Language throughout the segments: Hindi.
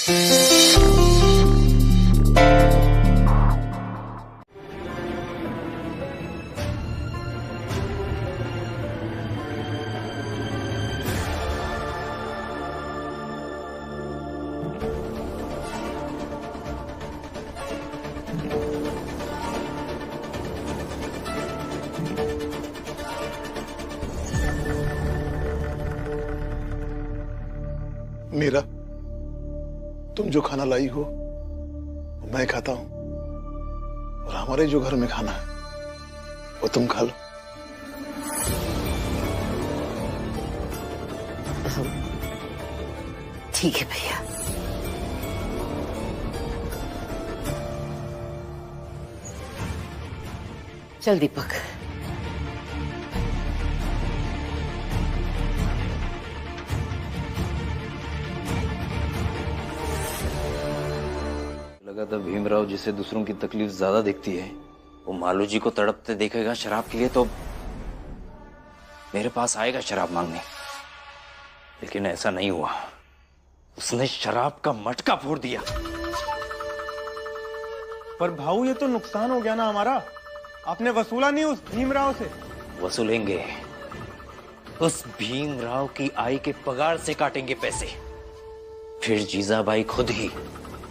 मीरा, तुम जो खाना लाई हो वो मैं खाता हूं, और हमारे जो घर में खाना है वो तुम खा लो। ठीक है भैया। चल दीपक। लगा था भीमराव जिसे दूसरों की तकलीफ ज्यादा दिखती है, वो मालू जी को तड़पते देखेगा शराब के लिए तो मेरे पास आएगा शराब मांगने, लेकिन ऐसा नहीं हुआ। उसने शराब का मटका फोड़ दिया। पर भाऊ ये तो नुकसान हो गया ना हमारा, आपने वसूला नहीं उस भीमराव से। वसूलेंगे, उस भीमराव की आई के पगार से काटेंगे पैसे, फिर जीजाबाई खुद ही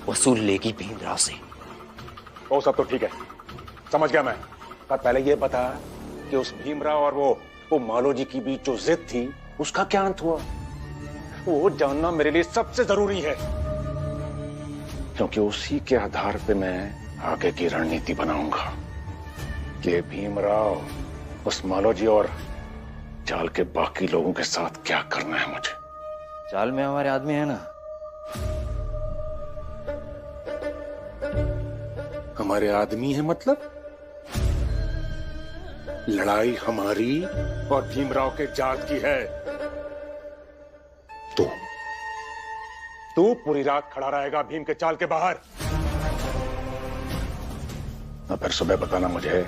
वसूल लेगी भीमराव से। वो सब तो ठीक है, समझ गया मैं, पर पहले ये बता कि उस भीमराव और वो मालो जी की बीच जो जिद थी उसका क्या अंत हुआ? वो जानना मेरे लिए सबसे जरूरी है, क्योंकि उसी के आधार पे मैं आगे की रणनीति बनाऊंगा कि भीमराव उस मालो जी और चाल के बाकी लोगों के साथ क्या करना है मुझे। चाल में हमारे आदमी है ना। हमारे आदमी है मतलब? लड़ाई हमारी और भीमराव के जात की है। तू पूरी रात खड़ा रहेगा भीम के चाल के बाहर, और फिर सुबह बताना मुझे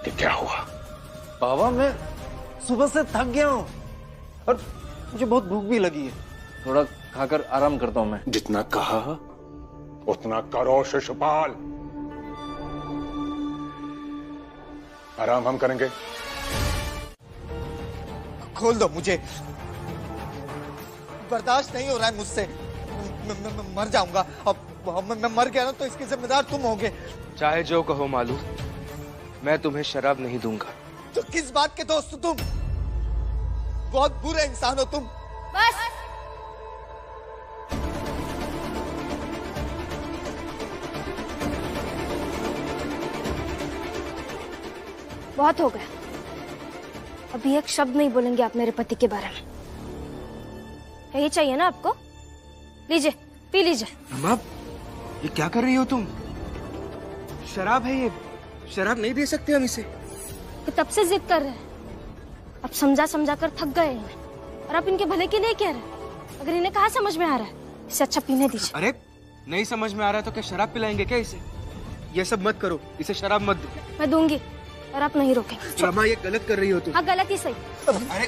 कि क्या हुआ। बाबा मैं सुबह से थक गया हूँ और मुझे बहुत भूख भी लगी है, थोड़ा खाकर आराम करता हूं मैं। जितना कहा उतना करो शिशुपाल। आराम हम करेंगे। खोल दो, मुझे बर्दाश्त नहीं हो रहा है मुझसे। मैं मर जाऊंगा। अब मैं मर गया ना तो इसके जिम्मेदार तुम होगे। चाहे जो कहो मालू, मैं तुम्हें शराब नहीं दूंगा। तो किस बात के दोस्त हो तुम? बहुत बुरे इंसान हो तुम। बस बहुत हो गया। अभी एक शब्द नहीं बोलेंगे आप मेरे पति के बारे में। यही चाहिए ना आपको? लीजिए, पी लीजिए। अम्मा, ये क्या कर रही हो तुम? शराब है ये, शराब नहीं दे सकते हम इसे। ये तब से जिद कर रहे हैं, अब समझा समझा कर थक गए हैं, और आप इनके भले के लिए कह रहे हैं। अगर इन्हें कहाँ समझ में आ रहा है, इसे अच्छा पीने दीजिए। अरे नहीं समझ में आ रहा है तो क्या शराब पिलाएंगे क्या इसे? ये सब मत करो, इसे शराब मत दो। मैं दूंगी और आप नहीं रोकेंगे। अम्मा, ये गलत कर रही हो तुम। हाँ, गलत ही सही। अरे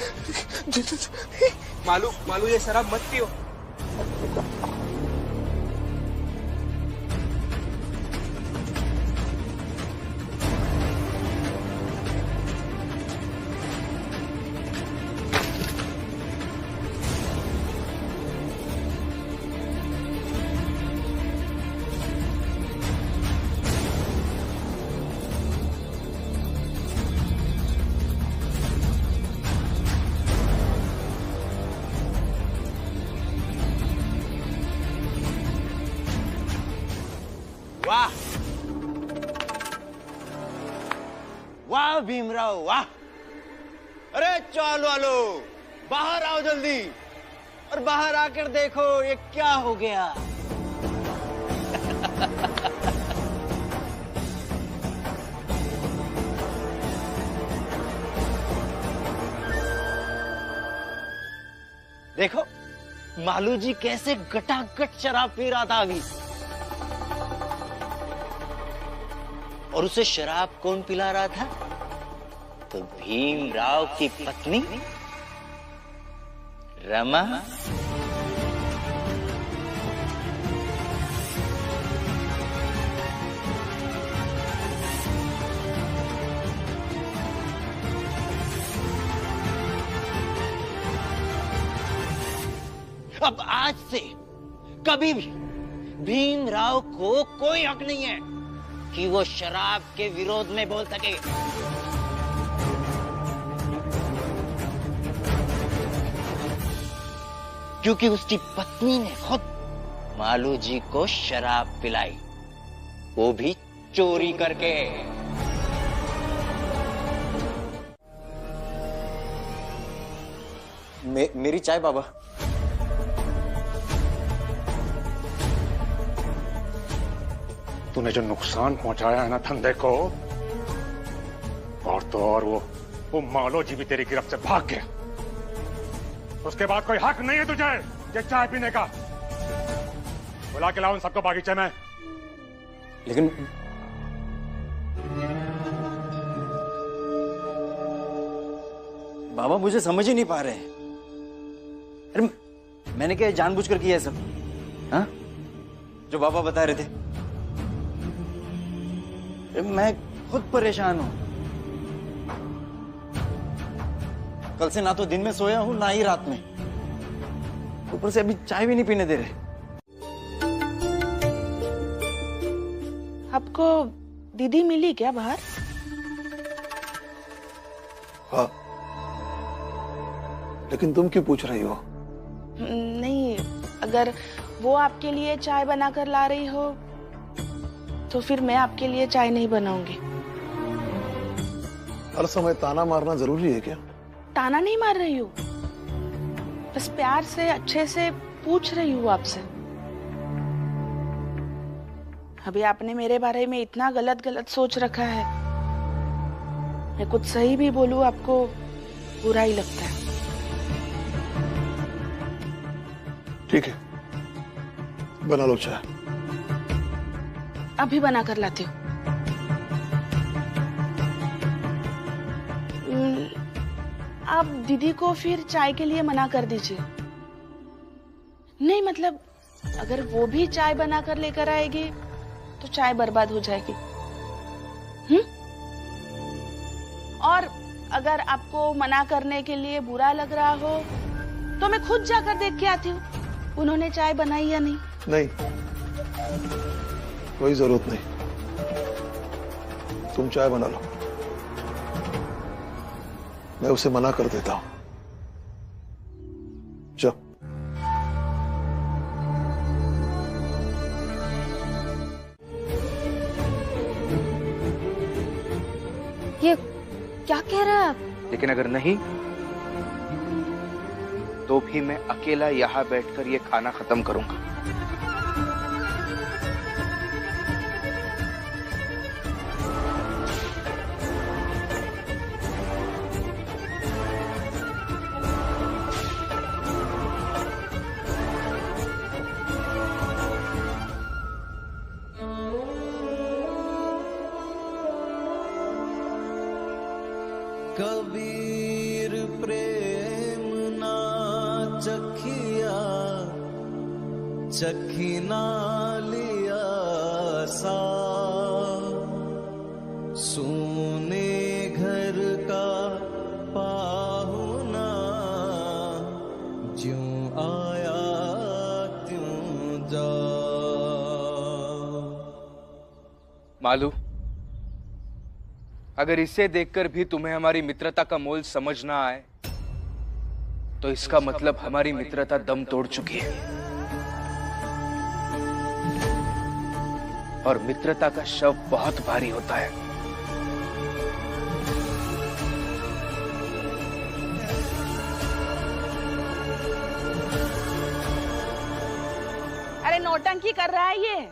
मालू मालू, ये शराब मत पियो। वाह वाह भीमराव वाह। अरे चाल वालो, बाहर आओ जल्दी, और बाहर आकर देखो ये क्या हो गया। देखो मालू जी कैसे गटागट शराब पी रहा था अभी, और उसे शराब कौन पिला रहा था? तो भीमराव की पत्नी रमा। अब आज से कभी भी भीमराव को कोई हक नहीं है कि वो शराब के विरोध में बोल सके। क्योंकि उसकी पत्नी ने खुद मालू जी को शराब पिलाई, वो भी चोरी करके। मेरी चाय बाबा। तूने जो नुकसान पहुंचाया है ना धंधे को, और तो और वो मालो जी भी तेरी गिरफ्त से भाग गया। उसके बाद कोई हक नहीं है तुझे ये चाय पीने का। बुला के लाओ उन सबको बागीचे में। लेकिन बाबा मुझे समझ ही नहीं पा रहे हैं। अरे मैंने क्या जानबूझकर किया है सब? हाँ, जो बाबा बता रहे थे। मैं खुद परेशान हूं। कल से ना तो दिन में सोया हूं ना ही रात में, ऊपर से अभी चाय भी नहीं पीने दे रहे। आपको दीदी मिली क्या बाहर? हाँ, लेकिन तुम क्यों पूछ रही हो? नहीं, अगर वो आपके लिए चाय बनाकर ला रही हो तो फिर मैं आपके लिए चाय नहीं बनाऊंगी। हर समय ताना मारना जरूरी है क्या? ताना नहीं मार रही हूँ, बस प्यार से अच्छे से पूछ रही हूँ आपसे। अभी आपने मेरे बारे में इतना गलत गलत सोच रखा है, मैं कुछ सही भी बोलूं आपको बुरा ही लगता है। ठीक है, बना लो चाय। अभी बना कर लाती हूँ। आप दीदी को फिर चाय के लिए मना कर दीजिए। नहीं मतलब अगर वो भी चाय बनाकर लेकर आएगी तो चाय बर्बाद हो जाएगी। और अगर आपको मना करने के लिए बुरा लग रहा हो तो मैं खुद जाकर देख के आती हूँ उन्होंने चाय बनाई या नहीं। नहीं, कोई जरूरत नहीं, तुम चाय बना लो, मैं उसे मना कर देता हूं। जाओ। ये क्या कह रहा है आप? लेकिन अगर नहीं तो भी मैं अकेला यहां बैठकर ये खाना खत्म करूंगा। कबीर प्रेम ना चखिया, चखी ना लिया सा, सोने घर का पाहुना, ज्यों आया त्यों जा। मालू, अगर इसे देखकर भी तुम्हें हमारी मित्रता का मोल समझ ना आए तो इसका मतलब हमारी मित्रता दम तोड़ चुकी है। और मित्रता का शव बहुत भारी होता है। अरे नौटंकी कर रहा है ये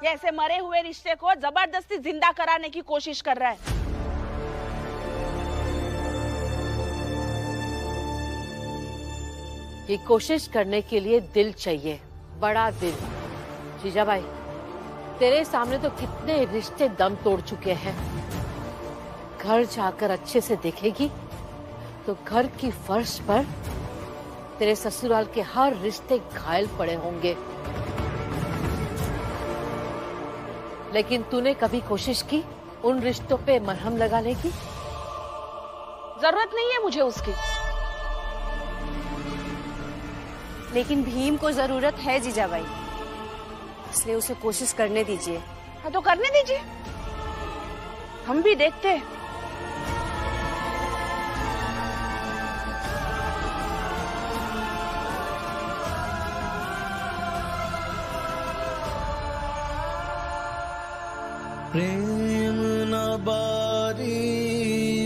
ऐसे मरे हुए रिश्ते को जबरदस्ती जिंदा कराने की कोशिश कर रहा है। ये कोशिश करने के लिए दिल चाहिए, बड़ा दिल। जीजाबाई, तेरे सामने तो कितने रिश्ते दम तोड़ चुके हैं। घर जाकर अच्छे से देखेगी तो घर की फर्श पर तेरे ससुराल के हर रिश्ते घायल पड़े होंगे। लेकिन तूने कभी कोशिश की उन रिश्तों पे मरहम लगाने की? जरूरत नहीं है मुझे उसकी। लेकिन भीम को जरूरत है जीजाबाई, इसलिए उसे कोशिश करने दीजिए। हाँ तो करने दीजिए, हम भी देखते हैं। प्रेम न बारी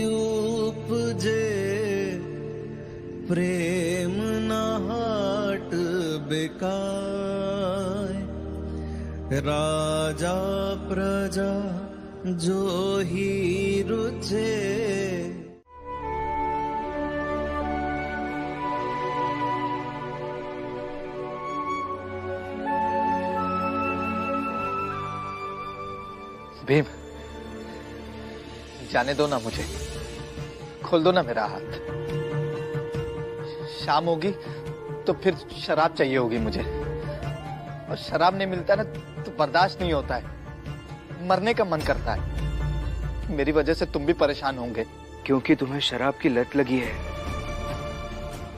उपजे, प्रेम न हाट बिकाय, राजा प्रजा जो ही रुचे। भीम, जाने दो ना मुझे, खोल दो ना मेरा हाथ। शाम होगी तो फिर शराब चाहिए होगी मुझे, और शराब नहीं मिलता ना तो बर्दाश्त नहीं होता है, मरने का मन करता है। मेरी वजह से तुम भी परेशान होंगे। क्योंकि तुम्हें शराब की लत लगी है।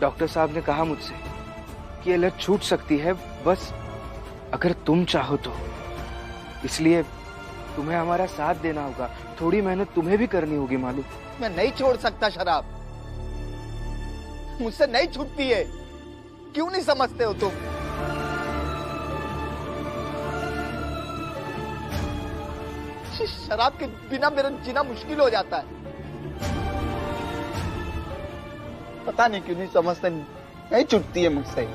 डॉक्टर साहब ने कहा मुझसे कि ये लत छूट सकती है बस अगर तुम चाहो तो। इसलिए तुम्हें हमारा साथ देना होगा, थोड़ी मेहनत तुम्हें भी करनी होगी मालिक। मैं नहीं छोड़ सकता शराब, मुझसे नहीं छूटती है। क्यों नहीं समझते हो तुम? शराब के बिना मेरा जीना मुश्किल हो जाता है। पता नहीं क्यों नहीं समझते, नहीं छूटती है मुझसे।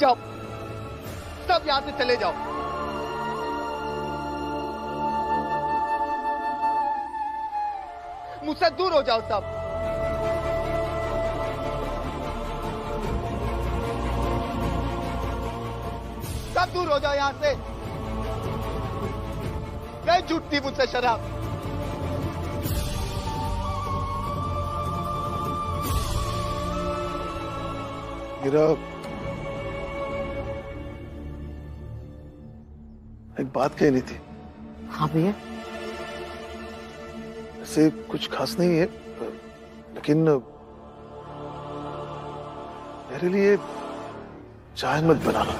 जाओ, सब यहां से चले जाओ। मुझसे दूर हो जाओ सब। सब दूर हो जाओ यहां से। नहीं छूटती मुझसे शराब। मीरा, एक बात कहनी थी। हाँ भैया। ऐसे कुछ खास नहीं है, लेकिन मेरे लिए चाय मत बनाना।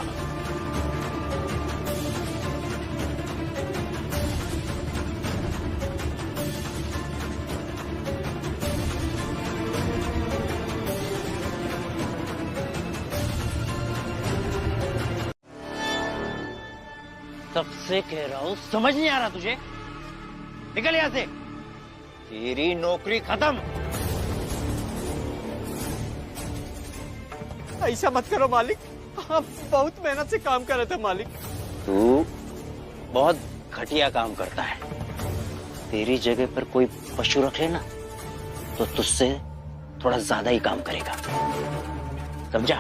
सबसे कह रहा हूं, समझ नहीं आ रहा तुझे? निकल यहां से, तेरी नौकरी खत्म। ऐसा मत करो मालिक, आप बहुत मेहनत से काम कर रहे थे मालिक। तू बहुत घटिया काम करता है। तेरी जगह पर कोई पशु रख लेना तो तुझसे थोड़ा ज्यादा ही काम करेगा, समझा?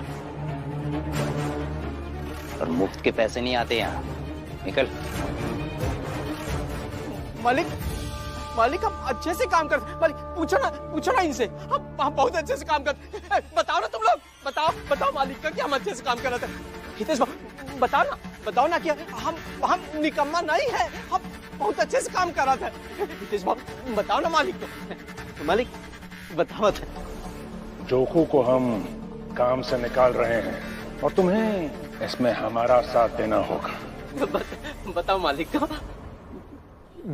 और मुफ्त के पैसे नहीं आते यहाँ। निकल। मालिक, मालिक आप अच्छे से काम कर। मालिक पूछो ना इनसे, हम बहुत अच्छे से काम करते। बताओ ना तुम लोग, बताओ मालिक का कि हम अच्छे से काम कर रहे थे। हितेश बताओ ना कि हम निकम्मा नहीं है, हम बहुत अच्छे से काम कर रहा था। हितेश बाबू बताओ ना मालिक को। मालिक बताओ। जोखू को हम काम से निकाल रहे हैं और तुम्हें इसमें हमारा साथ देना होगा। बताओ मालिक का।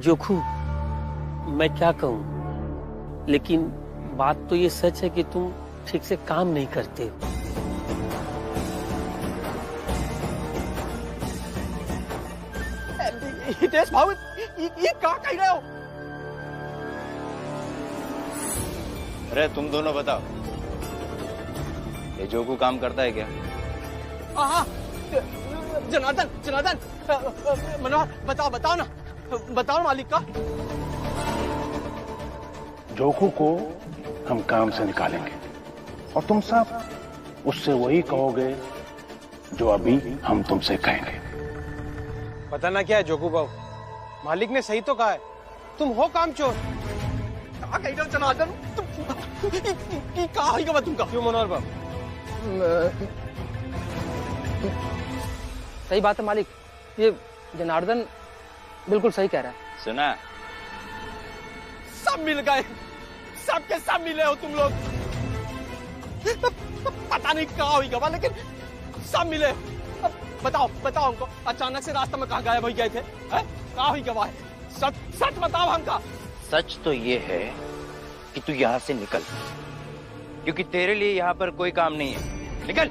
जोखू, मैं क्या कहूं, लेकिन बात तो ये सच है कि तुम ठीक से काम नहीं करते हो। हितेश भाऊ ये क्या कह रहे हो? अरे तुम दोनों बताओ, ये जोखू काम करता है क्या? हाँ, जनार्दन मनोहर बताओ ना, बताओ मालिक का। जोखू को हम काम से निकालेंगे और तुम सब उससे वही कहोगे जो अभी हम तुमसे कहेंगे। पता ना क्या है जोखू बाबू, मालिक ने सही तो कहा है, तुम हो कामचोर। क्या कह रहे हो जनार्दन? तुम कहा होगा तुमका? क्यों मनोहर बाबू? सही बात है मालिक, ये जनार्दन बिल्कुल सही कह रहा है। सुना? सब मिल गए, सबके सब मिले हो तुम लोग। पता नहीं कहाँ हुई गवा, लेकिन सब मिले। अब बताओ बताओ हमको, अचानक से रास्ते में कहाँ गायब हो गए थे? कहाँ हुई गवा है? सच सच बताओ हमका। सच तो ये है कि तू यहाँ से निकल, क्योंकि तेरे लिए यहाँ पर कोई काम नहीं है। निकल।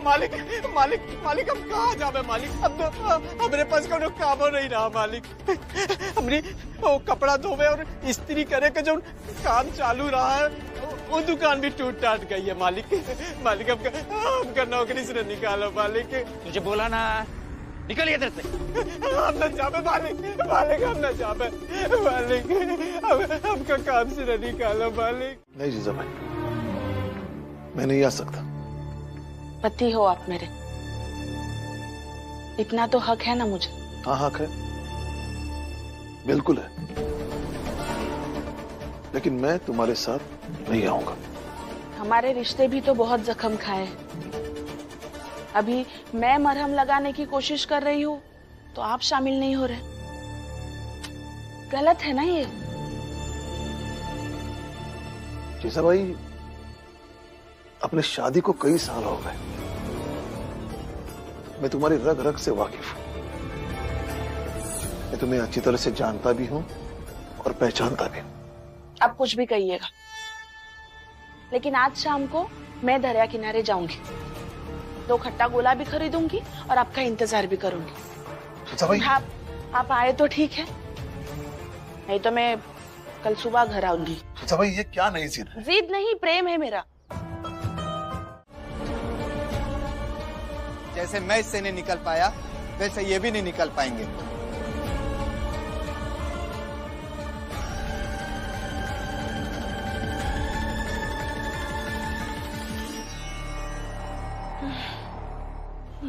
मालिक मालिक मालिक, हम कहाँ जावे मालिक? अब तो हमारे पास कोई काम नहीं रहा मालिक। हमने वो कपड़ा धोवे और इस्त्री करे के जो काम चालू रहा है, वो दुकान भी टूट टाट गई है मालिक। मालिक हमका नौकरी से निकालो मालिक। तुझे बोला ना, निकल इधर से। हम न जावे मालिक, मालिक हम न जावे मालिक, हमका काम से न निकालो मालिक। नहीं जीजा भाई, मैं नहीं आ सकता। पति हो आप मेरे, इतना तो हक है ना मुझे? हाँ हक है, बिल्कुल है, लेकिन मैं तुम्हारे साथ नहीं आऊंगा। हमारे रिश्ते भी तो बहुत जख्म खाए। अभी मैं मरहम लगाने की कोशिश कर रही हूँ तो आप शामिल नहीं हो रहे। गलत है ना ये? जीजा भाई, अपने शादी को कई साल हो गए, मैं तुम्हारी रग रग से वाकिफ हूं। मैं तुम्हें अच्छी तरह से जानता भी हूं और पहचानता भी हूं। आप कुछ भी कहिएगा, लेकिन आज शाम को मैं दरिया किनारे जाऊंगी, 2 खट्टा गोला भी खरीदूंगी और आपका इंतजार भी करूंगी। भाई। आप आए तो ठीक है, नहीं तो मैं कल सुबह घर आऊंगी। भाई ये क्या नई जिद है? जिद नहीं, प्रेम है मेरा। जैसे मैं इससे नहीं निकल पाया, वैसे ये भी नहीं निकल पाएंगे।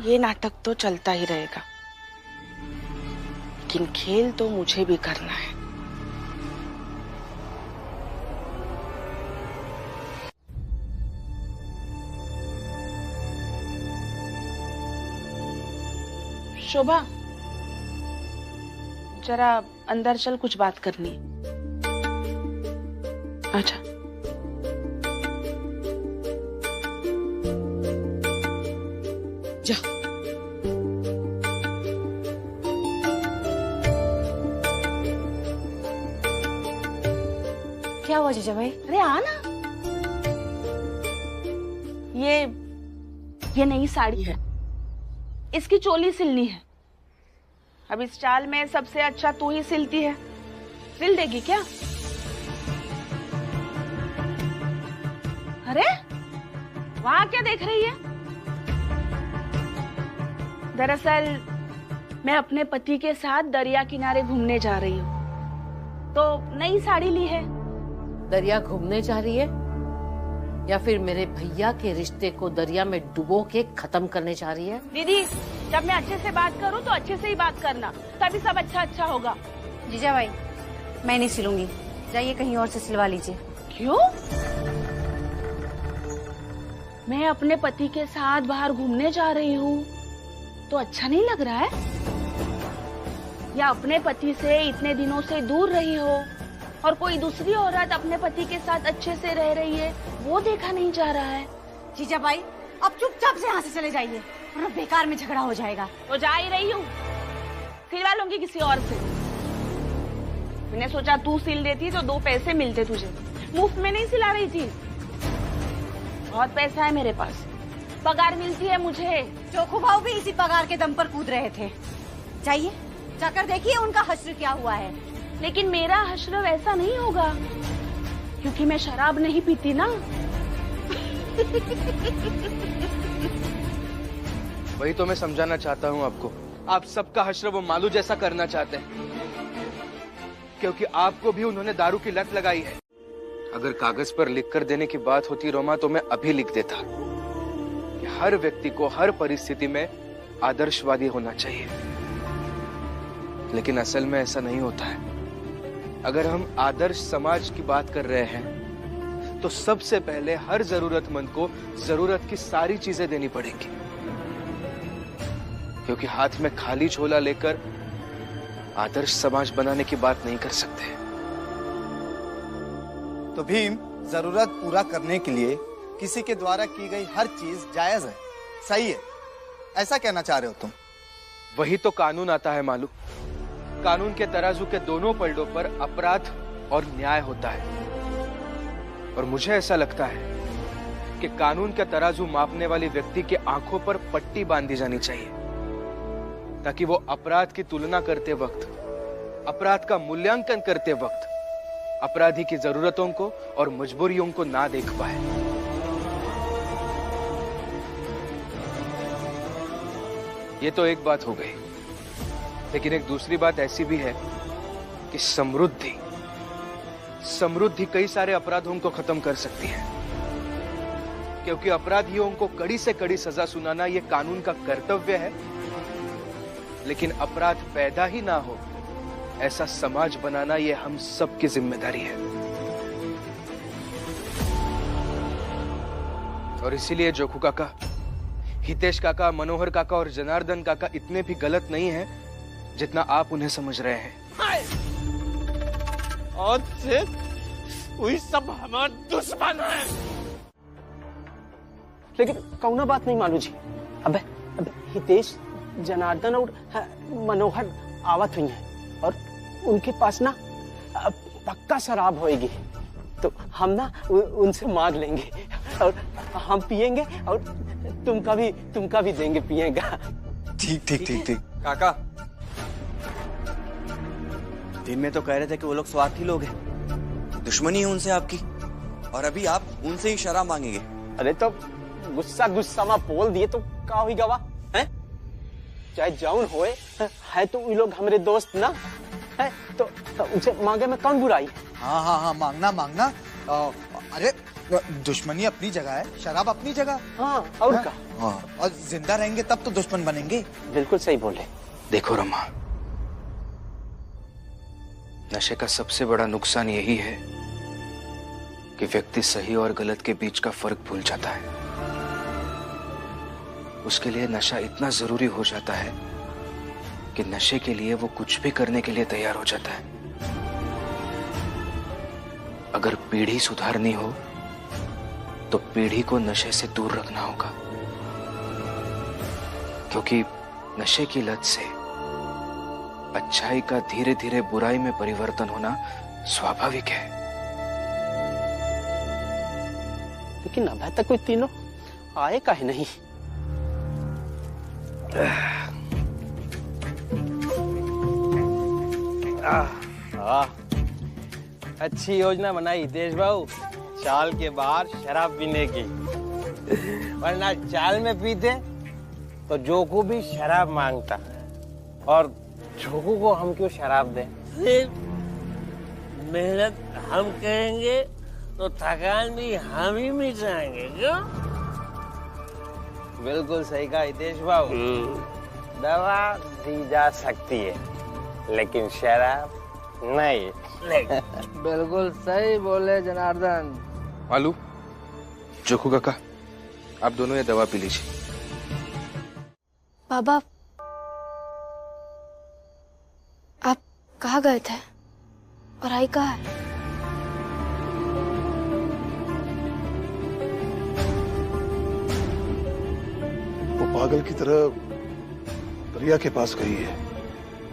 ये नाटक तो चलता ही रहेगा, लेकिन खेल तो मुझे भी करना है। शोभा, जरा अंदर चल, कुछ बात करनी है। अच्छा। जा। क्या हुआ जीजा भाई? अरे आना। ये नई साड़ी है, इसकी चोली सिलनी है। अब इस चाल में सबसे अच्छा तू ही सिलती है, सिल देगी क्या? अरे वहां क्या देख रही है? दरअसल मैं अपने पति के साथ दरिया किनारे घूमने जा रही हूँ, तो नई साड़ी ली है। दरिया घूमने जा रही है या फिर मेरे भैया के रिश्ते को दरिया में डुबो के खत्म करने जा रही है? दीदी, जब मैं अच्छे से बात करूँ तो अच्छे से ही बात करना, तभी सब अच्छा होगा। जीजा भाई, मैं नहीं सिलूंगी, जाइए कहीं और से सिलवा लीजिए। क्यों? मैं अपने पति के साथ बाहर घूमने जा रही हूँ तो अच्छा नहीं लग रहा है? या अपने पति से इतने दिनों से दूर रही हो और कोई दूसरी औरत अपने पति के साथ अच्छे से रह रही है, वो देखा नहीं जा रहा है? जीजा भाई, अब चुपचाप से यहाँ से चले जाइए, वरना बेकार में झगड़ा हो जाएगा। तो जा ही रही हूँ, सिलवा लूंगी किसी और से। मैंने सोचा तू सिल देती तो 2 पैसे मिलते तुझे, मुफ्त में नहीं सिला रही थी। बहुत पैसा है मेरे पास, पगार मिलती है मुझे। चोखू भाऊ भी इसी पगार के दम पर कूद रहे थे। जाइए, जाकर देखिए उनका हश्र क्या हुआ है। लेकिन मेरा हश्र वैसा नहीं होगा, क्योंकि मैं शराब नहीं पीती ना। वही तो मैं समझाना चाहता हूँ आपको। आप सबका हश्र वो मालू जैसा करना चाहते हैं, क्योंकि आपको भी उन्होंने दारू की लत लगाई है। अगर कागज पर लिखकर देने की बात होती रोमा, तो मैं अभी लिख देता कि हर व्यक्ति को हर परिस्थिति में आदर्शवादी होना चाहिए, लेकिन असल में ऐसा नहीं होता है। अगर हम आदर्श समाज की बात कर रहे हैं तो सबसे पहले हर जरूरतमंद को जरूरत की सारी चीजें देनी पड़ेंगी, क्योंकि हाथ में खाली झोला लेकर आदर्श समाज बनाने की बात नहीं कर सकते। तो भीम, जरूरत पूरा करने के लिए किसी के द्वारा की गई हर चीज जायज है, सही है, ऐसा कहना चाह रहे हो तुम? वही तो कानून आता है मालू। कानून के तराजू के दोनों पलड़ों पर अपराध और न्याय होता है। और मुझे ऐसा लगता है कि कानून का तराजू मापने वाली व्यक्ति के आंखों पर पट्टी बांधी जानी चाहिए, ताकि वो अपराध की तुलना करते वक्त, अपराध का मूल्यांकन करते वक्त अपराधी की जरूरतों को और मजबूरियों को ना देख पाए। ये तो एक बात हो गई, लेकिन एक दूसरी बात ऐसी भी है कि समृद्धि कई सारे अपराधों को खत्म कर सकती है, क्योंकि अपराधियों को कड़ी से कड़ी सजा सुनाना यह कानून का कर्तव्य है, लेकिन अपराध पैदा ही ना हो ऐसा समाज बनाना यह हम सबकी जिम्मेदारी है। और इसीलिए जोखू काका, हितेश काका, मनोहर काका और जनार्दन काका इतने भी गलत नहीं है जितना आप उन्हें समझ रहे हैं। और वही सब हमारे दुश्मन है। लेकिन कौना बात नहीं मालू जी। अबे हितेश, जनार्दन और मनोहर आवत हुई हैं और उनके पास ना पक्का शराब होएगी, तो हम ना उनसे मांग लेंगे और हम पिएंगे और तुमका भी देंगे पिएगा। ठीक ठीक ठीक ठीक। काका, दिन में तो कह रहे थे कि वो लोग स्वार्थी लोग हैं, दुश्मनी है उनसे आपकी, और अभी आप उनसे ही शराब मांगेंगे। अरे तो गुस्सा में बोल दिए तो का हुई गवा है? चाहे जाऊन होए है तो वो लोग हमारे दोस्त ना है, तो उनसे मांगे में कौन बुराई? हाँ हाँ हाँ, मांगना। अरे दुश्मनी अपनी जगह है, शराब अपनी जगह। हाँ, और का? हाँ, और जिंदा रहेंगे तब तो दुश्मन बनेंगे। बिल्कुल सही बोले। देखो रमा, नशे का सबसे बड़ा नुकसान यही है कि व्यक्ति सही और गलत के बीच का फर्क भूल जाता है। उसके लिए नशा इतना जरूरी हो जाता है कि नशे के लिए वो कुछ भी करने के लिए तैयार हो जाता है। अगर पीढ़ी सुधारनी हो तो पीढ़ी को नशे से दूर रखना होगा, क्योंकि नशे की लत से अच्छाई का धीरे धीरे बुराई में परिवर्तन होना स्वाभाविक है। लेकिन अभी तक कोई तीनों आए काहे नहीं? अच्छी योजना बनाई हितेश बाबू, चाल के बाहर शराब पीने की, वरना चाल में पीते तो जोकू भी शराब मांगता, और जोकू को हम क्यों शराब दें? फिर मेहनत हम करेंगे तो थकान भी हम ही मिटाएंगे, क्यों? बिल्कुल सही कहा हितेश बाबू। दवा दी जा सकती है लेकिन शराब नहीं। बिल्कुल सही बोले जनार्दन। मालू, जोखू काका, आप दोनों ये दवा पी लीजिए। बाबा, आप कहाँ गए थे और आई कहाँ है? वो पागल की तरह प्रिया के पास गई है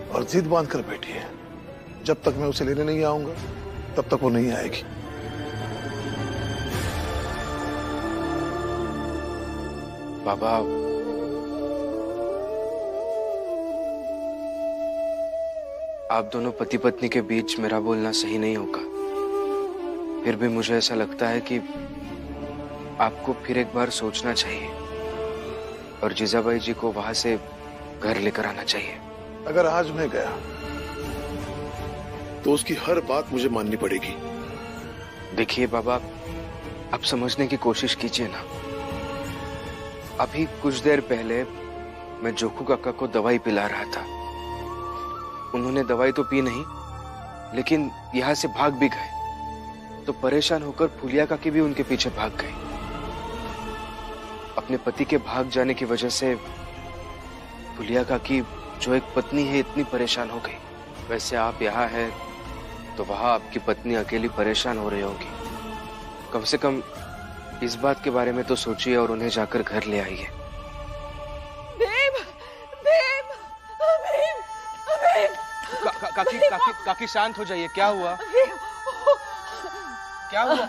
और जिद बांध कर बैठी है। जब तक मैं उसे लेने नहीं आऊंगा तब तक वो नहीं आएगी। बाबा, आप दोनों पति पत्नी के बीच मेरा बोलना सही नहीं होगा, फिर भी मुझे ऐसा लगता है कि आपको फिर एक बार सोचना चाहिए और जीजाबाई जी को वहां से घर लेकर आना चाहिए। अगर आज मैं गया तो उसकी हर बात मुझे माननी पड़ेगी। देखिए बाबा, आप समझने की कोशिश कीजिए ना। अभी कुछ देर पहले मैं जोखू काका को दवाई पिला रहा था। उन्होंने दवाई तो पी नहीं, लेकिन यहां से भाग भी गए, तो परेशान होकर फुलिया काकी भी उनके पीछे भाग गई। अपने पति के भाग जाने की वजह से फुलिया काकी, जो एक पत्नी है, इतनी परेशान हो गई। वैसे आप यहाँ हैं तो वहां आपकी पत्नी अकेली परेशान हो रही होगी। कम से कम इस बात के बारे में तो सोचिए और उन्हें जाकर घर ले आइए। भीम, भीम, भीम, भीम। काकी काकी काकी शांत हो जाइए। क्या हुआ? क्या हुआ?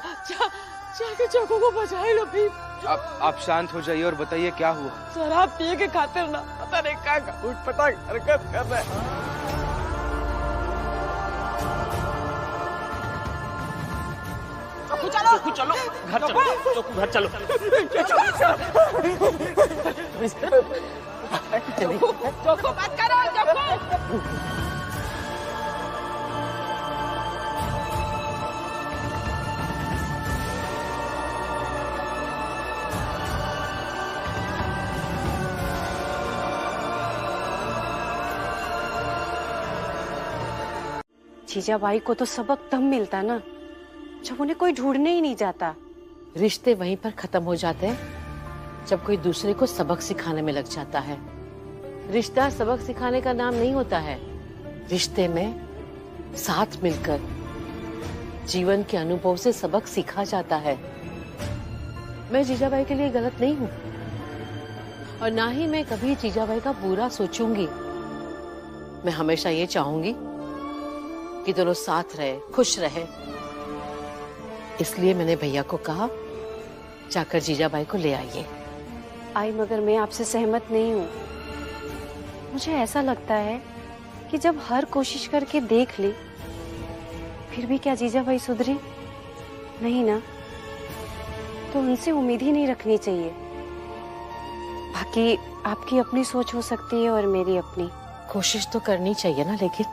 जाके चोको को बचाएगा भीम। आप शांत हो जाइए और बताइए क्या हुआ। शराब पिए के खातिर ना पता नहीं क्या उठपटांग हरकत कर रहे हैं। चलो चलो घर चलो, घर चलो। चोको मत करो, चोको। जीजाबाई को तो सबक तब मिलता ना जब उन्हें कोई ढूंढने ही नहीं जाता। रिश्ते वहीं पर खत्म हो जाते हैं जब कोई दूसरे को सबक सिखाने में लग जाता है। रिश्ता सबक सिखाने का नाम नहीं होता है। रिश्ते में साथ मिलकर जीवन के अनुभव से सबक सीखा जाता है। मैं जीजाबाई के लिए गलत नहीं हूँ और ना ही मैं कभी जीजाबाई का बुरा सोचूंगी। मैं हमेशा ये चाहूंगी कि दोनों साथ रहे, खुश रहे। इसलिए मैंने भैया को कहा जाकर जीजाबाई को ले आइए। आई मगर मैं आपसे सहमत नहीं हूँ। मुझे ऐसा लगता है कि जब हर कोशिश करके देख ली फिर भी क्या जीजाबाई सुधरी नहीं ना, तो उनसे उम्मीद ही नहीं रखनी चाहिए। बाकी आपकी अपनी सोच हो सकती है और मेरी अपनी। कोशिश तो करनी चाहिए ना। लेकिन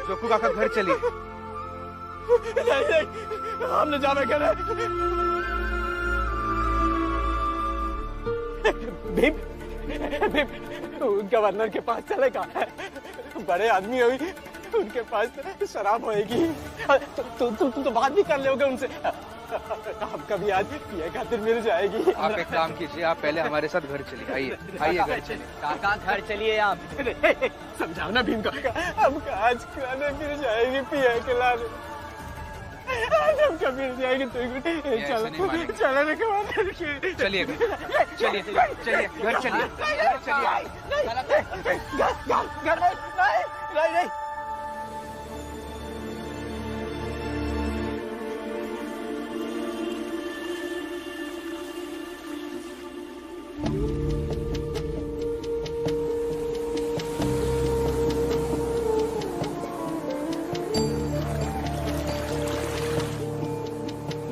जोकू काका घर चलिए। नहीं, हम ले जावे करे। भीम, भीम, गवर्नर के पास चलेगा। बड़े आदमी हुई, उनके पास शराब होएगी। तुम तो बात भी कर लोगे उनसे। आपका भी आज ये खातिर मिल जाएगी। आप एक काम कीजिए, आप पहले हमारे साथ घर चलिए। आइए आइए घर चलिए। काका घर चलिए आप। समझाओ ना भीम को। हमको आज खाने मिल जाएगी, पिए खिलाने। आज हमको मिल जाएगी। चलो चलो ना कमाने। चलिए चलिए चलिए घर चलिए। घर नहीं।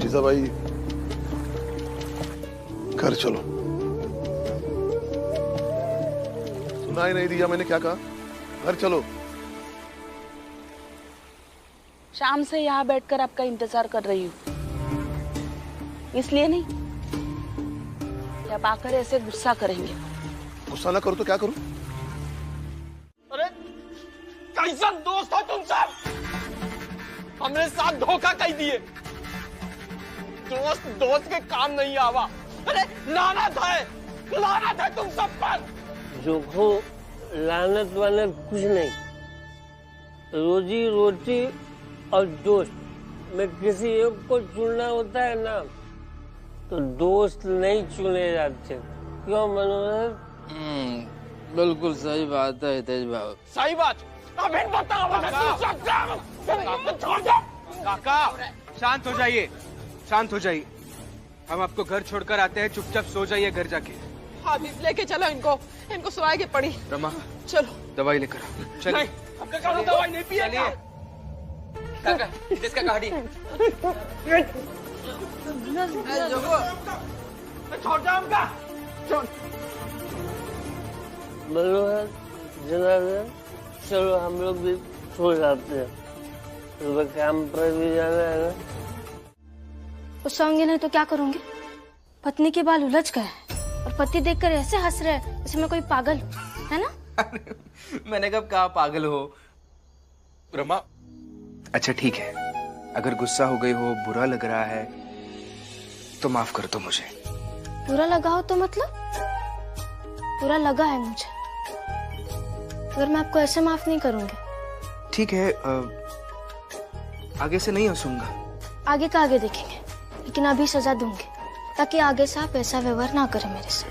जीजाबाई घर चलो। सुनाई नहीं दिया मैंने क्या कहा? घर चलो। शाम से यहाँ बैठकर आपका इंतजार कर रही हूँ, इसलिए नहीं कि आप आकर ऐसे गुस्सा करेंगे। गुस्सा ना करो तो क्या करूं? अरे कैसा दोस्त हो तुम सब? हमने साथ धोखा कह दिए। दोस्त के काम नहीं आवा। अरे लानत है तुम सब पर। जोखो लानत वानत कुछ नहीं। रोजी रोटी और दोस्त में किसी एक को चुनना होता है ना, तो दोस्त नहीं चुने जाते। क्यों मनोहर? बिल्कुल सही बात है हितेश बाबू। सही बात। अब इन बताओ। छोड़ दो। काका शांत हो जाइए, शांत हो जाइए। हम आपको घर छोड़कर आते हैं, चुपचाप सो जाइए घर जाके। हाँ लेके चलो इनको सुनाई के पड़ी। रमा चलो दवाई लेकर आओ। चलिए। हमने कहा दवाई नहीं पिएगा। काका जिसका गाड़ी छोड़ जाओ हमका। मनोहर जनार्दन चलो हम लोग भी सो जाते हैं, सुबह काम पर भी जाना है ना। गुस्सा होंगे नहीं तो क्या करूंगी? पत्नी के बाल उलझ गए और पति देखकर ऐसे हंस रहे हैं जैसे मैं कोई पागल हूँ, है ना? मैंने कब कहा पागल हो रमा। अच्छा ठीक है, अगर गुस्सा हो गई हो, बुरा लग रहा है तो माफ कर दो मुझे। बुरा लगा हो तो मतलब? बुरा लगा है मुझे, अगर मैं आपको ऐसे माफ नहीं करूंगी। ठीक है, आगे से नहीं हंसूंगा। आगे का आगे देखेंगे, लेकिन अभी सजा दूंगी ताकि आगे से आप ऐसा व्यवहार ना करें मेरे से।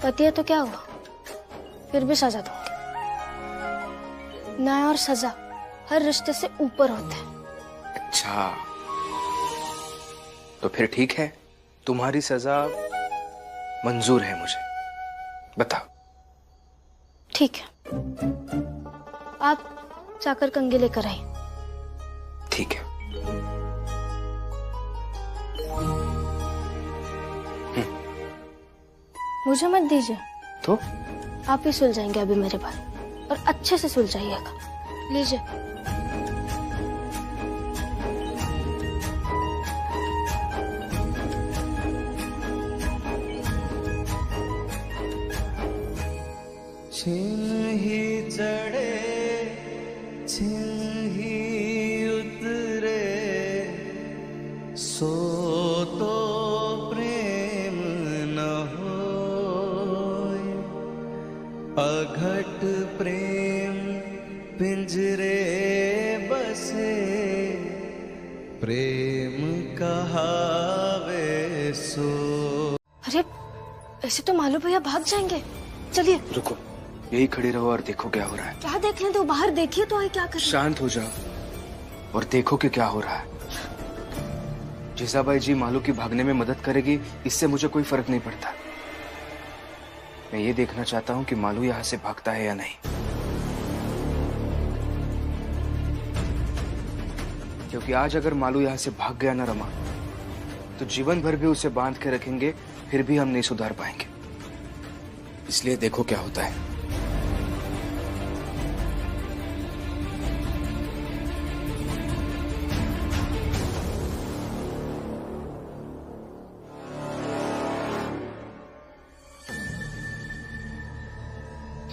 पति है तो क्या हुआ, फिर भी सजा दूंगी। न्याय और सजा हर रिश्ते से ऊपर होते हैं। अच्छा तो फिर ठीक है, तुम्हारी सजा मंजूर है मुझे, बताओ। ठीक है, आप जाकर कंघी लेकर आइए। ठीक है। मुझे मत दीजिए तो आप ही सुलझाएंगे अभी मेरे बाल, और अच्छे से सुलझाइएगा। लीजिए। छिन ही चढ़े छिन ही उतरे, सो तो प्रेम न होए। अघट प्रेम पिंजरे बसे, प्रेम कहावे सो। अरे ऐसे तो मालू भैया भाग जाएंगे, चलिए। रुको, यही खड़े रहो और देखो क्या हो रहा है। क्या देख लें, तो बाहर देखिए तो है क्या कर। शांत हो जाओ और देखो कि क्या हो रहा है। जीजाबाई जी मालू की भागने में मदद करेगी, इससे मुझे कोई फर्क नहीं पड़ता। मैं ये देखना चाहता हूँ कि मालू यहाँ से भागता है या नहीं। क्योंकि आज अगर मालू यहाँ से भाग गया ना रमा, तो जीवन भर भी उसे बांध के रखेंगे, फिर भी हम नहीं सुधार पाएंगे। इसलिए देखो क्या होता है।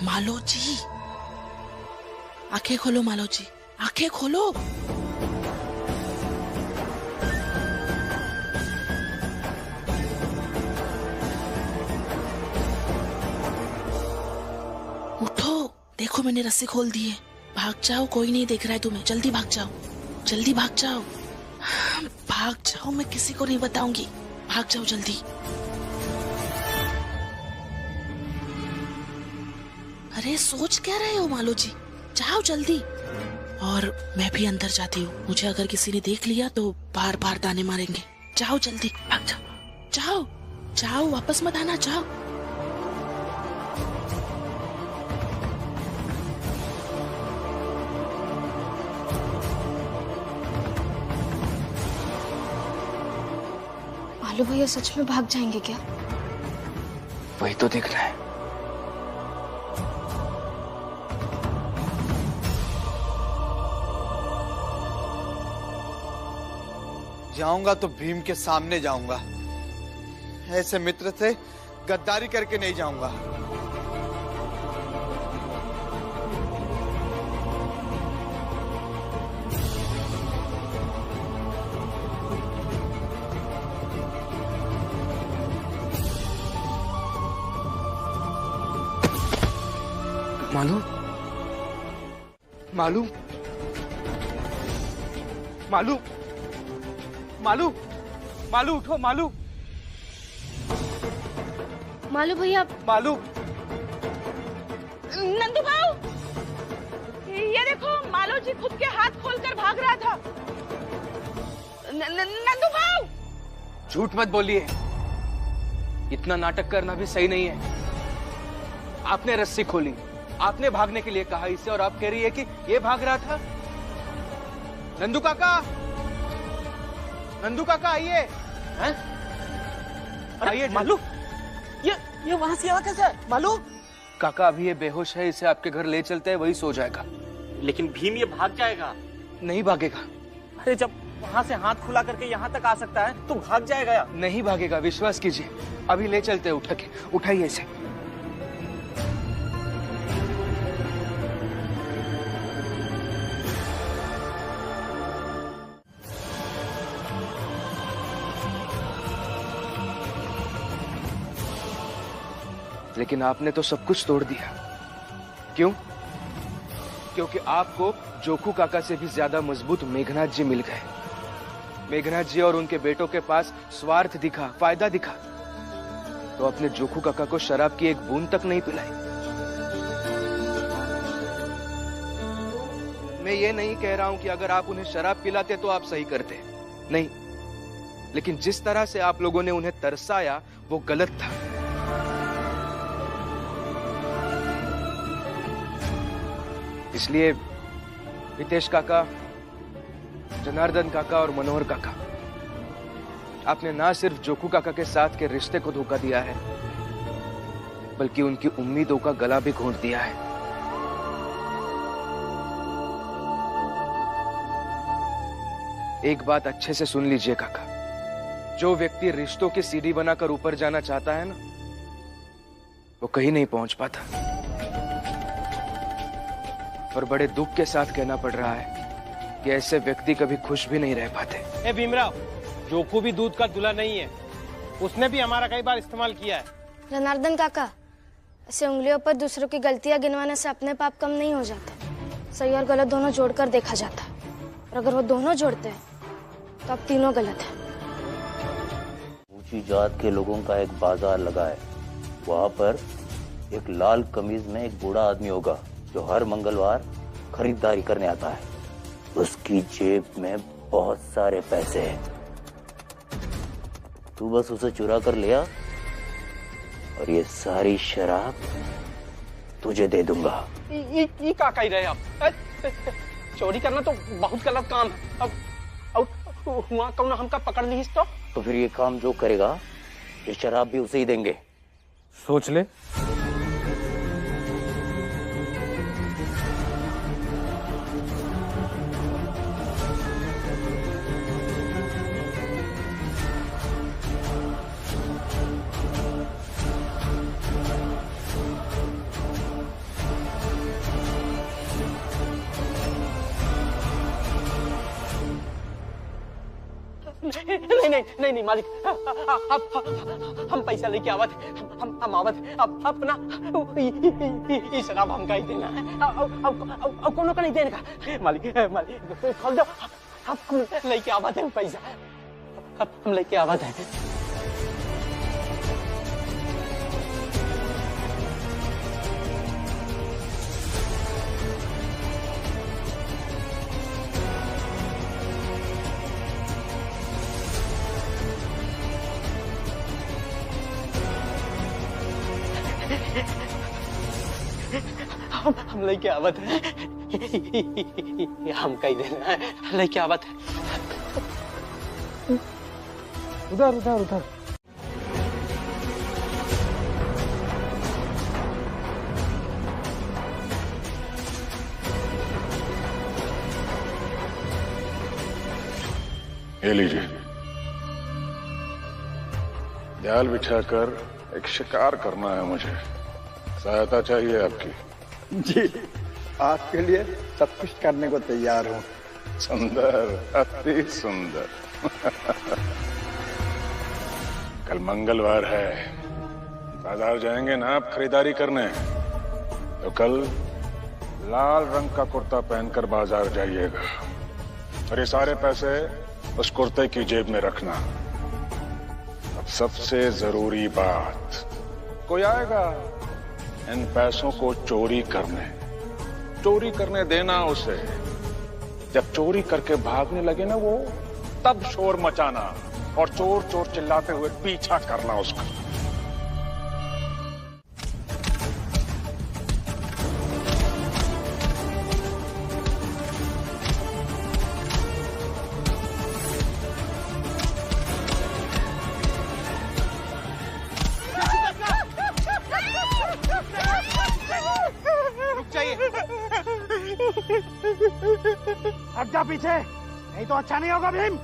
मालो जी, आंखें खोलो मालो जी, आंखें खोलो। उठो, देखो मैंने रस्सी खोल दी है। भाग जाओ, कोई नहीं देख रहा है तुम्हें। जल्दी भाग जाओ, जल्दी भाग जाओ, भाग जाओ, मैं किसी को नहीं बताऊंगी। भाग जाओ जल्दी। अरे सोच क्या रहे हो मालो जी, जाओ जल्दी। और मैं भी अंदर जाती हूँ, मुझे अगर किसी ने देख लिया तो बार बार ताने मारेंगे। जाओ जल्दी, भाग जाओ, जाओ जाओ, वापस मत आना, जाओ। मालू भैया सच में भाग जाएंगे क्या? वही तो देखना है। जाऊंगा तो भीम के सामने जाऊंगा, ऐसे मित्र से गद्दारी करके नहीं जाऊंगा। मालू, मालू, मालू, मालू, मालू उठो, मालू, मालू भैया, मालू। नंदू भाऊ, ये देखो मालो जी खुद के हाथ खोलकर भाग रहा था। नंदू भाऊ, झूठ मत बोलिए, इतना नाटक करना भी सही नहीं है। आपने रस्सी खोली, आपने भागने के लिए कहा इसे, और आप कह रही है कि ये भाग रहा था। नंदू काका, नंदू काका आइए। आइए मालू, ये वहां से आया कैसे मालू? काका अभी ये बेहोश है, इसे आपके घर ले चलते हैं, वही सो जाएगा। लेकिन भीम ये भाग जाएगा। नहीं भागेगा। अरे जब वहाँ से हाथ खुला करके यहाँ तक आ सकता है, तू भाग जाएगा या? नहीं भागेगा, विश्वास कीजिए। अभी ले चलते हैं, उठा के उठाइए इसे। लेकिन आपने तो सब कुछ तोड़ दिया। क्यों? क्योंकि आपको जोखू काका से भी ज्यादा मजबूत मेघनाथ जी मिल गए। मेघनाथ जी और उनके बेटों के पास स्वार्थ दिखा, फायदा दिखा, तो अपने जोखू काका को शराब की एक बूंद तक नहीं पिलाई। मैं ये नहीं कह रहा हूं कि अगर आप उन्हें शराब पिलाते तो आप सही करते, नहीं, लेकिन जिस तरह से आप लोगों ने उन्हें तरसाया वो गलत था। इसलिए हितेश काका, जनार्दन काका और मनोहर काका, आपने ना सिर्फ जोखू काका के साथ के रिश्ते को धोखा दिया है, बल्कि उनकी उम्मीदों का गला भी घोंट दिया है। एक बात अच्छे से सुन लीजिए काका, जो व्यक्ति रिश्तों की सीढ़ी बनाकर ऊपर जाना चाहता है ना, वो कहीं नहीं पहुंच पाता। और बड़े दुख के साथ कहना पड़ रहा है कि ऐसे व्यक्ति कभी खुश भी नहीं रह पाते। ए भीमराव, जोखू भी दूध का दूल्हा नहीं है, उसने भी हमारा कई बार इस्तेमाल किया है। जनार्दन काका, ऐसे उंगलियों पर दूसरों की गलतियां गिनवाने से अपने पाप कम नहीं हो जाते। सही और गलत दोनों जोड़कर देखा जाता है, और अगर वो दोनों जोड़ते हैं तो अब तीनों गलत है। ऊंची जात के लोगों का एक बाजार लगा है, वहाँ पर एक लाल कमीज में एक बूढ़ा आदमी होगा जो हर मंगलवार खरीदारी करने आता है। उसकी जेब में बहुत सारे पैसे हैं। तू बस उसे चुरा कर ले आ और ये सारी शराब तुझे दे दूंगा। ये का कह रहे आप? चोरी करना तो बहुत गलत काम है। अब वहाँ कौन हमका पकड़ ली तो फिर ये काम जो करेगा ये शराब भी उसे ही देंगे। सोच ले। नहीं मालिक, हम पैसा लेके आवत, हम आवत, अब ना ये शराब हमका ही देना है, अब कोनो का नहीं देने का। मालिक खोल दो, हम लेके आवत है पैसा, हम लेके आवत है। हम लेके आवत है, हम कही देना है, लेके आवत है। उधर उधर उधर। ये लीजिए, जाल बिछाकर एक शिकार करना है मुझे, सहायता चाहिए आपकी। जी, आपके लिए सब कुछ करने को तैयार हूँ। सुंदर, अति सुंदर। कल मंगलवार है, बाजार जाएंगे ना आप खरीदारी करने, तो कल लाल रंग का कुर्ता पहनकर बाजार जाइएगा और ये सारे पैसे उस कुर्ते की जेब में रखना। अब सबसे जरूरी बात, कोई आएगा इन पैसों को चोरी करने देना उसे। जब चोरी करके भागने लगे ना वो, तब शोर मचाना और चोर चोर चिल्लाते हुए पीछा करना उसका। हट जा पीछे, नहीं तो अच्छा नहीं होगा भीम।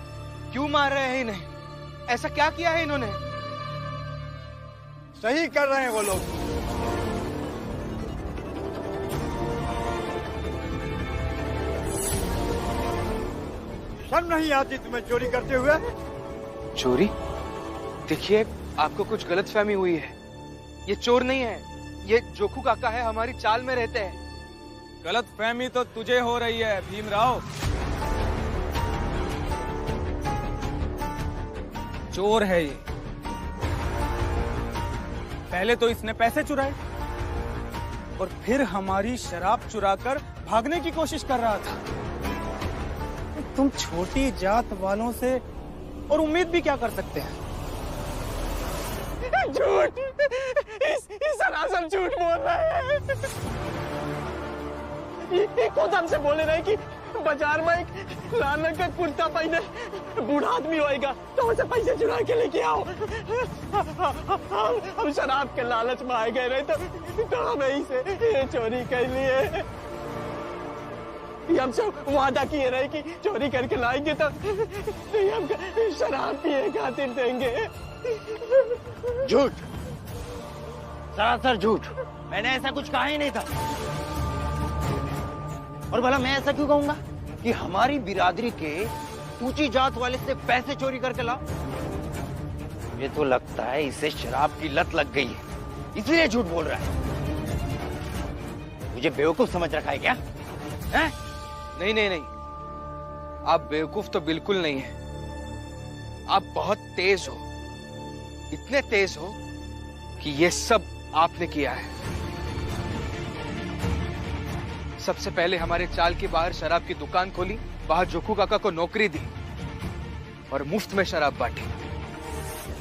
क्यों मार रहे हैं इन्हें? ऐसा क्या किया है इन्होंने? सही कर रहे हैं वो लोग। शर्म नहीं आती तुम्हें चोरी करते हुए? चोरी? देखिए, आपको कुछ गलतफहमी हुई है। ये चोर नहीं है, ये जोकू काका है, हमारी चाल में रहते हैं। गलतफहमी तो तुझे हो रही है भीमराव। चोर है ये। पहले तो इसने पैसे चुराए और फिर हमारी शराब चुराकर भागने की कोशिश कर रहा था। तुम छोटी जात वालों से और उम्मीद भी क्या कर सकते हैं? झूठ! इस सरासर झूठ बोल रहा है। ये खुद हमसे बोले रहे कि बाजार में एक लाल रंग का कुर्ता पहने बूढ़ा आदमी होएगा तो उसे पैसे चुरा के लेके आओ। हम शराब के लालच में आ गए रहे तो हम यही से चोरी कर लिए। हमसे वादा किए रहे कि चोरी करके लाएंगे तो हम शराब पिए खातिर देंगे। झूठ, सरासर झूठ। मैंने ऐसा कुछ कहा ही नहीं था। और भला मैं ऐसा क्यों कहूंगा कि हमारी बिरादरी के ऊंची जात वाले से पैसे चोरी करके लाओ? ये तो लगता है इसे शराब की लत लग गई है, इसलिए झूठ बोल रहा है। मुझे बेवकूफ समझ रखा है क्या? हैं? नहीं नहीं नहीं, आप बेवकूफ तो बिल्कुल नहीं है। आप बहुत तेज हो, इतने तेज हो कि ये सब आपने किया है। सबसे पहले हमारे चाल के बाहर शराब की दुकान खोली, बाहर जोकू काका को नौकरी दी और मुफ्त में शराब बांटी।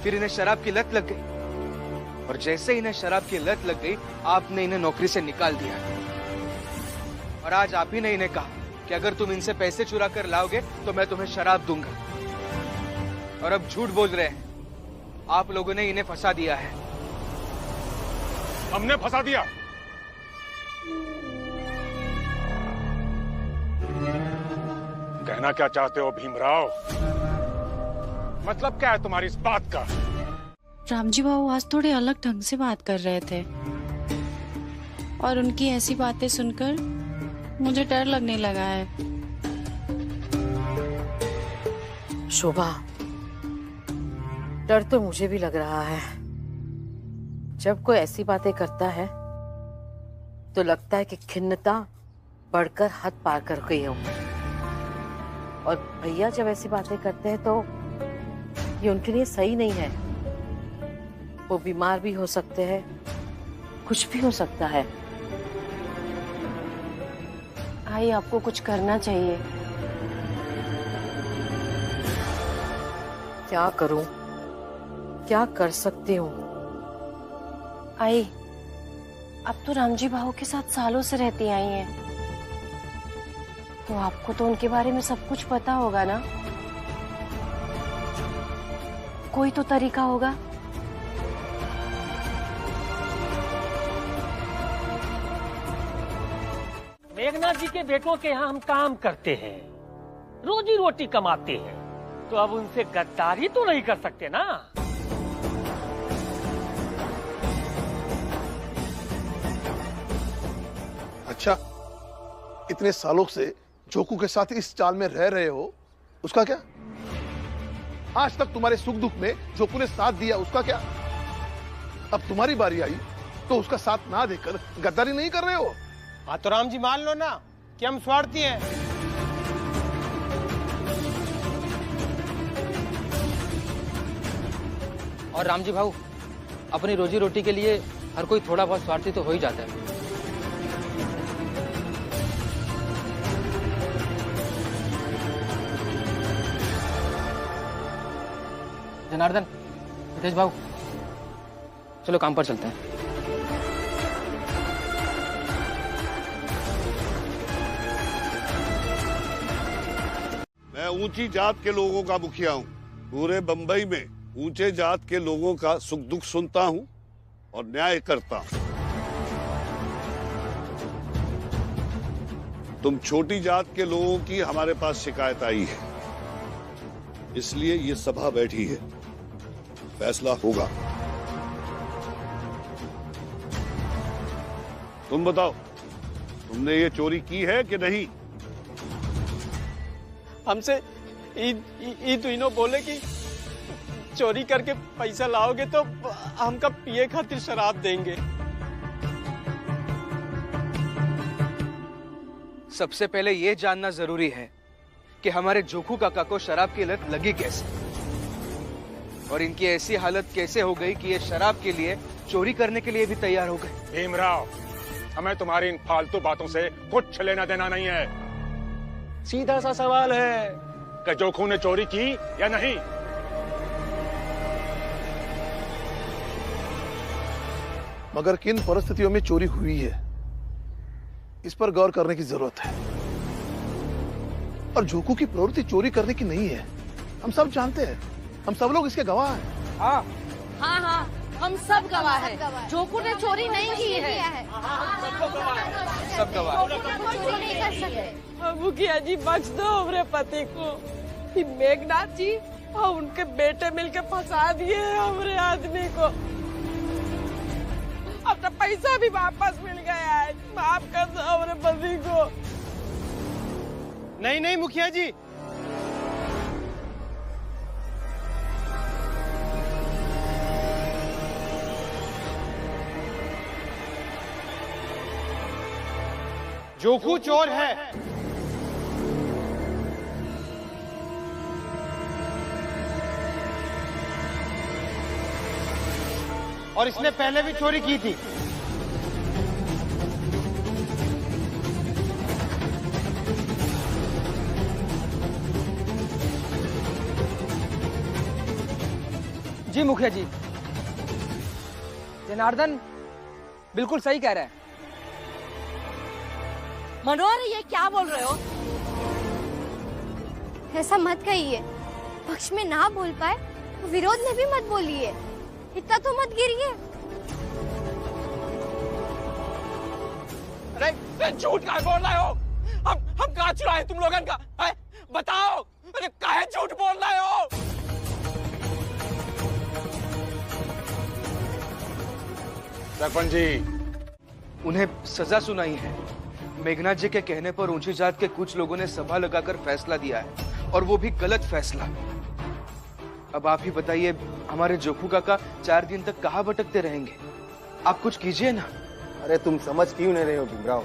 फिर इन्हें शराब की लत लग गई और जैसे इन्हें शराब की लत लग गई, आपने इन्हें नौकरी से निकाल दिया। और आज आप ही ने इन्हें कहा कि अगर तुम इनसे पैसे चुरा कर लाओगे तो मैं तुम्हें शराब दूंगा। और अब झूठ बोल रहे हैं। आप लोगों ने इन्हें फंसा दिया है। हमने फंसा दिया? कहना क्या चाहते हो भीमराव? मतलब क्या है तुम्हारी इस बात का? रामजी बाबू आज थोड़े अलग ढंग से बात कर रहे थे और उनकी ऐसी बातें सुनकर मुझे डर लगने लगा है। शोभा, डर तो मुझे भी लग रहा है। जब कोई ऐसी बातें करता है तो लगता है कि खिन्नता बढ़कर हद पार कर गई हो। और भैया जब ऐसी बातें करते हैं तो ये उनके लिए सही नहीं है। वो बीमार भी हो सकते हैं, कुछ भी हो सकता है। आई, आपको कुछ करना चाहिए। क्या करूं? क्या कर सकती हूँ? आई, अब तो रामजी बाबू के साथ सालों से रहती आई हैं, तो आपको तो उनके बारे में सब कुछ पता होगा ना? कोई तो तरीका होगा। मेघनाथ जी के बेटों के यहाँ हम काम करते हैं, रोजी रोटी कमाते हैं, तो अब उनसे गद्दारी तो नहीं कर सकते ना। अच्छा, इतने सालों से जोकू के साथ इस चाल में रह रहे हो, उसका क्या? आज तक तुम्हारे सुख दुख में जोकू ने साथ दिया, उसका क्या? अब तुम्हारी बारी आई तो उसका साथ ना देकर गद्दारी नहीं कर रहे हो? हाँ तो राम जी मान लो ना कि हम स्वार्थी हैं। और रामजी भाऊ, अपनी रोजी रोटी के लिए हर कोई थोड़ा बहुत स्वार्थी तो हो ही जाता है। जनार्दन, हितेश भाऊ, चलो काम पर चलते हैं। मैं ऊंची जात के लोगों का मुखिया हूँ। पूरे बंबई में ऊंचे जात के लोगों का सुख दुख सुनता हूँ और न्याय करता हूँ। तुम छोटी जात के लोगों की हमारे पास शिकायत आई है। इसलिए ये सभा बैठी है, फैसला होगा। तुम बताओ, तुमने ये चोरी की है कि नहीं? हमसे ई तीनों बोले कि चोरी करके पैसा लाओगे तो हमका पिए खातिर शराब देंगे। सबसे पहले यह जानना जरूरी है कि हमारे जोखू काका को शराब की लत लगी कैसे, और इनकी ऐसी हालत कैसे हो गई कि ये शराब के लिए चोरी करने के लिए भी तैयार हो गए। भीमराव, हमें तुम्हारी इन फालतू बातों से कुछ लेना देना नहीं है। सीधा सा सवाल है कि जोखू ने चोरी की या नहीं। मगर किन परिस्थितियों में चोरी हुई है, इस पर गौर करने की जरूरत है। और जोखू की प्रवृत्ति चोरी करने की नहीं है, हम सब जानते हैं, हम सब लोग इसके गवाह हैं। हाँ हाँ हाँ, हम सब गवाह हैं। जोखू ने चोरी नहीं की है। सब गवाह। चोरी नहीं कर सकते। मुखिया जी बख्श दो हमारे पति को। कि मेघनाथ जी और उनके बेटे मिलके फंसा दिए हमारे आदमी को। अब तो पैसा भी वापस मिल गया है, माफ कर दो हमारे पति को। नहीं नहीं मुखिया जी, जोखू चोर है। और इसने पहले भी चोरी की थी। जी मुखिया जी, जनार्दन बिल्कुल सही कह रहे हैं। मनोहर, ये क्या बोल रहे हो? ऐसा मत कहिए। पक्ष में ना बोल पाए तो विरोध में भी मत बोलिए। इतना तो मत गिरिए। अरे झूठ काहे बोल रहे हो? हम कहाँ चुराए तुम लोगन का? है? बताओ, अरे काहे झूठ बोल रहे हो? सरपंच जी, उन्हें सजा सुनाई है। मेघनाथ जी के कहने पर ऊंची जात के कुछ लोगों ने सभा लगाकर फैसला दिया है, और वो भी गलत फैसला। अब आप ही बताइए, हमारे जोखू काका 4 दिन तक कहाँ भटकते रहेंगे? आप कुछ कीजिए ना। अरे तुम समझ क्यों नहीं रहे हो भीमराव?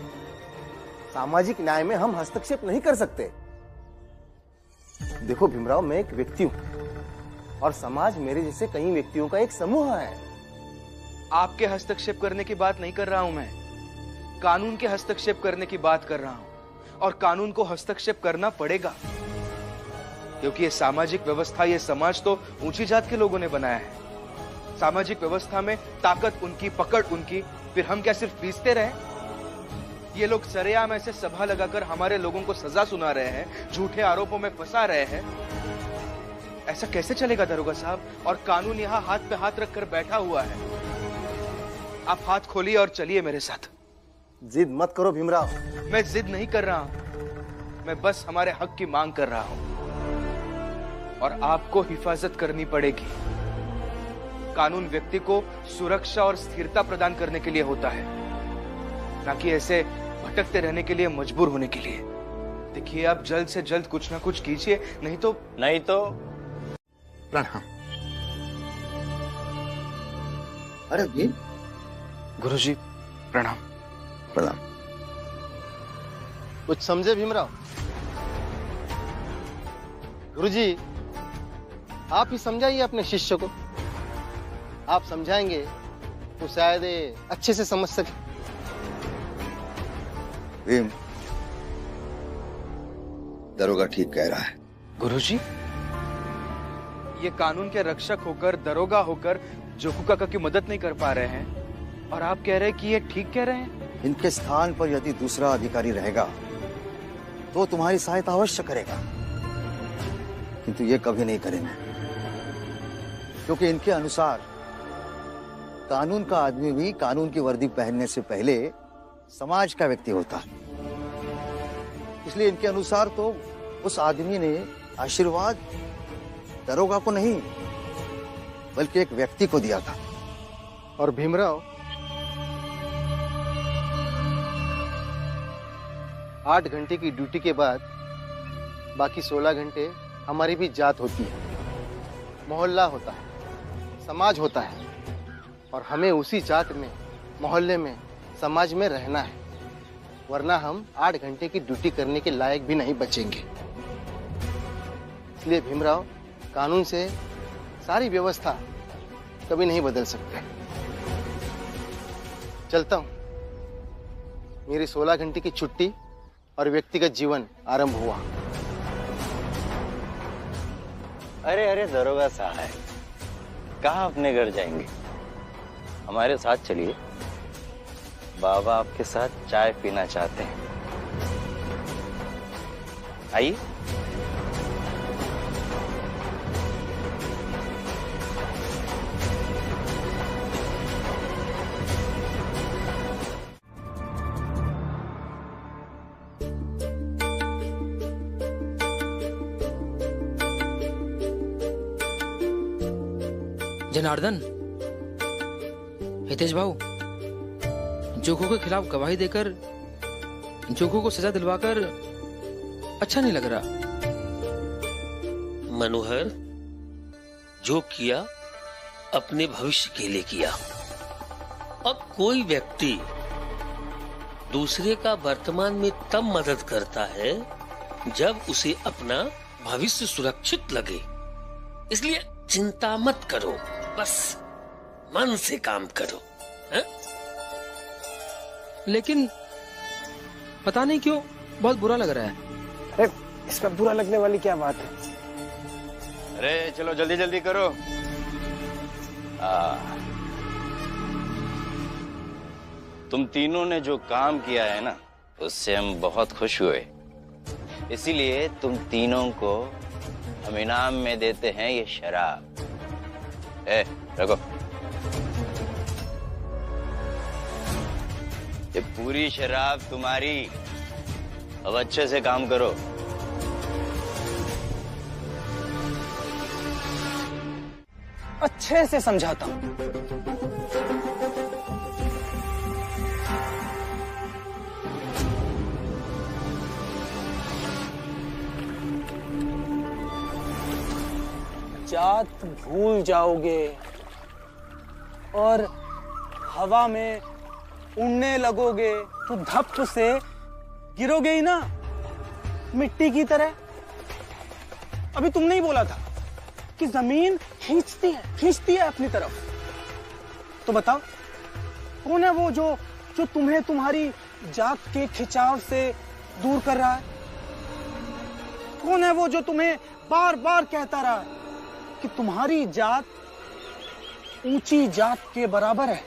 सामाजिक न्याय में हम हस्तक्षेप नहीं कर सकते। देखो भीमराव, मैं एक व्यक्ति हूं और समाज मेरे जैसे कई व्यक्तियों का एक समूह है। आपके हस्तक्षेप करने की बात नहीं कर रहा हूं मैं, कानून के हस्तक्षेप करने की बात कर रहा हूं। और कानून को हस्तक्षेप करना पड़ेगा, क्योंकि ये सामाजिक व्यवस्था, ये समाज तो ऊंची जात के लोगों ने बनाया है। सामाजिक व्यवस्था में ताकत उनकी, पकड़ उनकी, फिर हम क्या सिर्फ पीसते रहे? ये लोग सरेआम ऐसे सभा लगाकर हमारे लोगों को सजा सुना रहे हैं, झूठे आरोपों में फंसा रहे हैं। ऐसा कैसे चलेगा दरोगा साहब? और कानून यहाँ हाथ पे हाथ रखकर बैठा हुआ है। आप हाथ खोलिए और चलिए मेरे साथ। जिद मत करो भीमराव। मैं जिद नहीं कर रहा हूं, मैं बस हमारे हक की मांग कर रहा हूं। और आपको हिफाजत करनी पड़ेगी। कानून व्यक्ति को सुरक्षा और स्थिरता प्रदान करने के लिए होता है, ना कि ऐसे भटकते रहने के लिए, मजबूर होने के लिए। देखिए, आप जल्द से जल्द कुछ ना कुछ कीजिए, नहीं तो प्रणाम। अरे भीम। गुरुजी प्रणाम। प्रणाम। कुछ समझे भीमराव? गुरुजी, आप ही समझाइए अपने शिष्य को। आप समझाएंगे तो शायद अच्छे से समझ सके। भीम, दरोगा ठीक कह रहा है। गुरुजी, ये कानून के रक्षक होकर, दरोगा होकर जोखू काका की मदद नहीं कर पा रहे हैं, और आप कह रहे हैं कि ये ठीक कह रहे हैं? इनके स्थान पर यदि दूसरा अधिकारी रहेगा तो तुम्हारी सहायता अवश्य करेगा, किंतु ये कभी नहीं करेंगे, क्योंकि इनके अनुसार कानून का आदमी भी कानून की वर्दी पहनने से पहले समाज का व्यक्ति होता है। इसलिए इनके अनुसार तो उस आदमी ने आशीर्वाद दरोगा को नहीं, बल्कि एक व्यक्ति को दिया था। और भीमराव, 8 घंटे की ड्यूटी के बाद बाकी 16 घंटे हमारी भी जात होती है, मोहल्ला होता है, समाज होता है, और हमें उसी जात में, मोहल्ले में, समाज में रहना है, वरना हम 8 घंटे की ड्यूटी करने के लायक भी नहीं बचेंगे। इसलिए भीमराव, कानून से सारी व्यवस्था कभी नहीं बदल सकते। चलता हूं, मेरी 16 घंटे की छुट्टी और व्यक्तिगत जीवन आरंभ हुआ। अरे अरे दरोगा साहब, कहाँ अपने घर जाएंगे? हमारे साथ चलिए, बाबा आपके साथ चाय पीना चाहते हैं। आइए। जनार्दन, हितेश भाऊ, जोखो के खिलाफ गवाही देकर जोखो को सजा दिलवाकर अच्छा नहीं लग रहा। मनोहर, जो किया अपने भविष्य के लिए किया। अब कोई व्यक्ति दूसरे का वर्तमान में तब मदद करता है जब उसे अपना भविष्य सुरक्षित लगे। इसलिए चिंता मत करो, बस मन से काम करो। है? लेकिन पता नहीं क्यों बहुत बुरा लग रहा है। अरे इसमें बुरा लगने वाली क्या बात है? अरे चलो जल्दी जल्दी करो। तुम तीनों ने जो काम किया है ना, उससे हम बहुत खुश हुए। इसीलिए तुम तीनों को हम इनाम में देते हैं ये शराब। रखो, ये पूरी शराब तुम्हारी। अब अच्छे से काम करो। अच्छे से समझाता हूं। जात भूल जाओगे और हवा में उड़ने लगोगे तो धप से गिरोगे ही ना, मिट्टी की तरह। अभी तुमने ही बोला था कि जमीन खींचती है अपनी तरफ। तो बताओ, कौन है वो जो तुम्हें तुम्हारी जात के खिंचाव से दूर कर रहा है? कौन है वो जो तुम्हें बार बार कहता रहा है कि तुम्हारी जात ऊंची जात के बराबर है?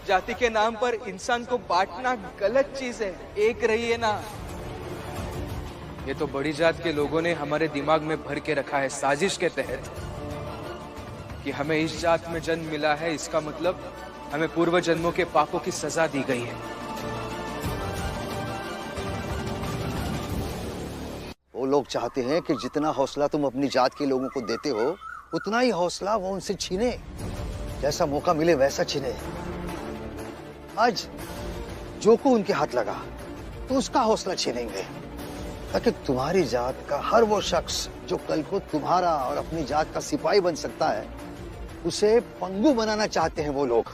जाति के नाम पर इंसान को बांटना गलत चीज है, एक रहिए ना। ये तो बड़ी जात के लोगों ने हमारे दिमाग में भर के रखा है साजिश के तहत कि हमें इस जात में जन्म मिला है, इसका मतलब हमें पूर्व जन्मों के पापों की सजा दी गई है। वो लोग चाहते हैं कि जितना हौसला तुम अपनी जात के लोगों को देते हो, उतना ही हौसला वो उनसे छीने। जैसा मौका मिले वैसा छीने। आज जो को उनके हाथ लगा तो उसका हौसला छीनेंगे, ताकि तुम्हारी जात का हर वो शख्स जो कल को तुम्हारा और अपनी जात का सिपाही बन सकता है, उसे पंगु बनाना चाहते हैं वो लोग।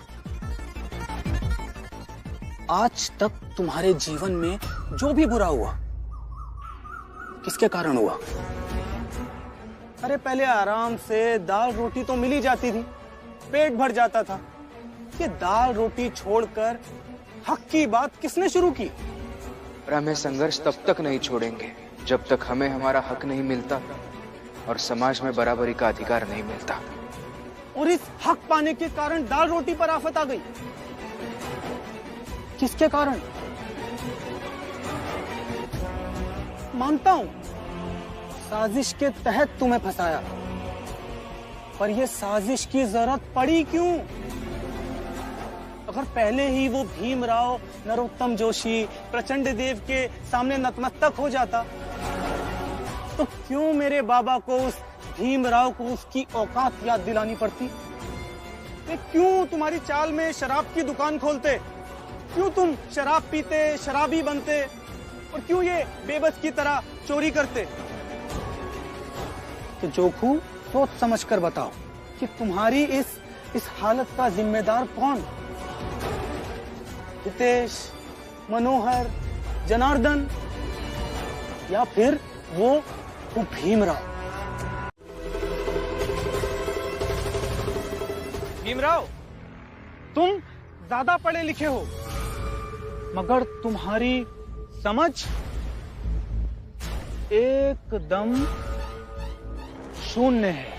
आज तक तुम्हारे जीवन में जो भी बुरा हुआ, किसके कारण हुआ? अरे पहले आराम से दाल रोटी तो मिल ही जाती थी, पेट भर जाता था। ये दाल रोटी छोड़कर हक की बात किसने शुरू की? और हमें संघर्ष तब तक नहीं छोड़ेंगे जब तक हमें हमारा हक नहीं मिलता और समाज में बराबरी का अधिकार नहीं मिलता। और इस हक पाने के कारण दाल रोटी पर आफत आ गई। किसके कारण? मानता हूं साजिश के तहत तुम्हें फंसाया, पर यह साजिश की जरूरत पड़ी क्यों? अगर पहले ही वो भीमराव, नरोत्तम जोशी, प्रचंड देव के सामने नतमस्तक हो जाता, तो क्यों मेरे बाबा को उस भीमराव को उसकी औकात याद दिलानी पड़ती? क्यों तुम्हारी चाल में शराब की दुकान खोलते? क्यों तुम शराब पीते, शराबी बनते, और क्यों ये बेबस की तरह चोरी करते? तो जोखू, सोच समझ कर बताओ कि तुम्हारी इस हालत का जिम्मेदार कौन? हितेश, मनोहर, जनार्दन, या फिर वो भीमराव? भीमराव, तुम ज्यादा पढ़े लिखे हो, मगर तुम्हारी समझ एकदम शून्य है।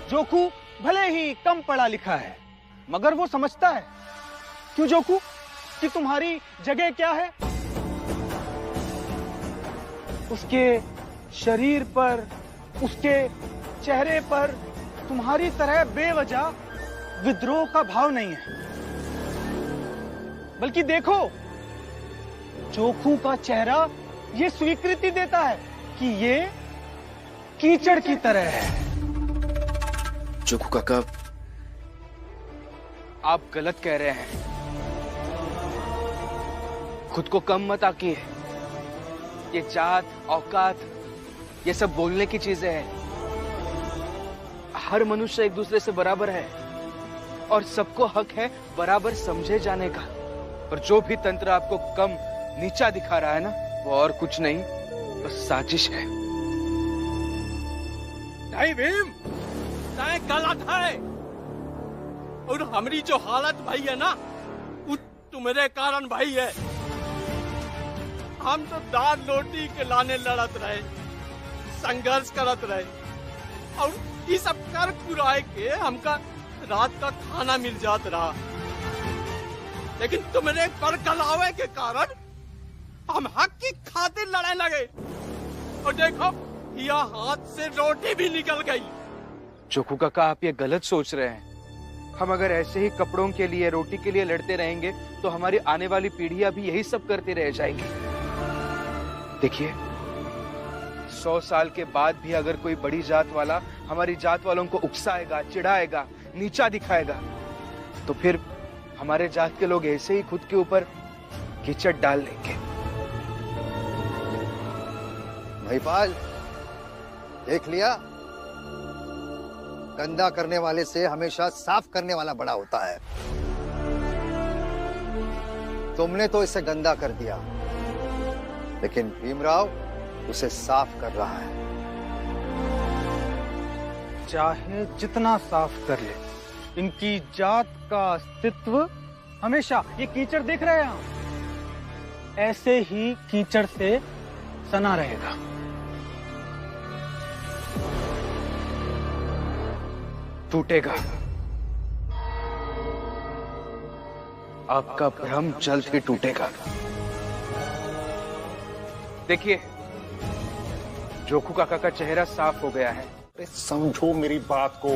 जोखू भले ही कम पढ़ा लिखा है, मगर वो समझता है। क्यों जोखू, कि तुम्हारी जगह क्या है? उसके शरीर पर, उसके चेहरे पर तुम्हारी तरह बेवजह विद्रोह का भाव नहीं है। बल्कि देखो, जोखू का चेहरा ये स्वीकृति देता है कि ये कीचड़ की तरह है। जोखू काका, आप गलत कह रहे हैं। खुद को कम मत आकिए। ये जात, औकात, ये सब बोलने की चीजें हैं। हर मनुष्य एक दूसरे से बराबर है और सबको हक है बराबर समझे जाने का। और जो भी तंत्र आपको कम, नीचा दिखा रहा है ना, वो और कुछ नहीं, बस साजिश है। नहीं भीम, तय गलत है। और हमारी जो हालत भाई है ना, वो तुम्हारे कारण भाई है। हम तो दाल रोटी के लाने लड़त रहे, संघर्ष करत रहे, और ये सब कर पुराए के हमका रात का खाना मिल जात रहा। लेकिन तुम्हारे पर गलावे के कारण हम हक की खातिर लड़ने लगे, और देखो यह हाथ से रोटी भी निकल गई। जोखू काका, आप ये गलत सोच रहे हैं। हम अगर ऐसे ही कपड़ों के लिए, रोटी के लिए लड़ते रहेंगे तो हमारी आने वाली पीढ़ियां भी यही सब करती रह जाएंगी। देखिए, 100 साल के बाद भी अगर कोई बड़ी जात वाला हमारी जात वालों को उकसाएगा, चिढ़ाएगा, नीचा दिखाएगा, तो फिर हमारे जात के लोग ऐसे ही खुद के ऊपर कीचड़ डाल लेंगे। महिपाल, देख लिया, गंदा करने वाले से हमेशा साफ करने वाला बड़ा होता है। तुमने तो इसे गंदा कर दिया, लेकिन भीमराव उसे साफ कर रहा है। चाहे जितना साफ कर ले, इनकी जात का अस्तित्व हमेशा, ये कीचड़ देख रहे हैं हम, ऐसे ही कीचड़ से सना रहेगा। टूटेगा। आपका भ्रम जल्द ही टूटेगा। देखिए, जोखू काका का चेहरा साफ हो गया है। समझो मेरी बात को।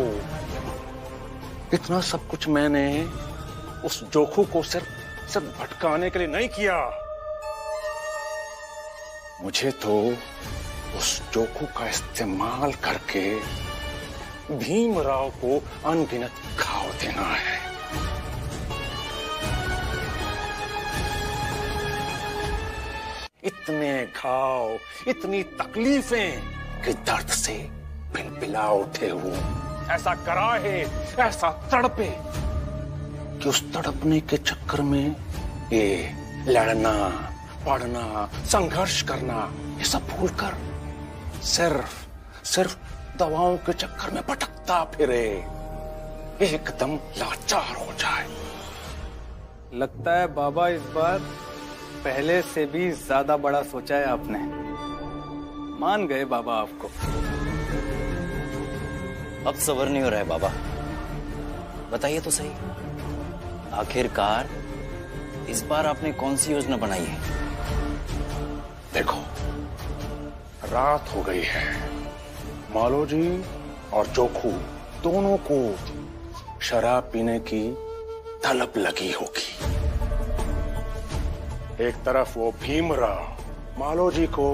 इतना सब कुछ मैंने उस जोखू को सिर्फ भटकाने के लिए नहीं किया। मुझे तो उस जोखू का इस्तेमाल करके भीमराव को अनगिनत घाव देना है। इतने घाव, इतनी तकलीफें कि दर्द से पिलपिला उठे हो। ऐसा कराहे, ऐसा तड़पे कि उस तड़पने के चक्कर में ये लड़ना, पढ़ना, संघर्ष करना, ये सब भूलकर सिर्फ दवाओं के चक्कर में भटकता फिरे, एकदम लाचार हो जाए। लगता है बाबा इस बार पहले से भी ज्यादा बड़ा सोचा है आपने। मान गए बाबा आपको। अब सबर नहीं हो रहा है बाबा, बताइए तो सही, आखिरकार इस बार आपने कौन सी योजना बनाई है? देखो, रात हो गई है। मालोजी और जोखू दोनों को शराब पीने की तलब लगी होगी। एक तरफ वो भीमराव मालोजी को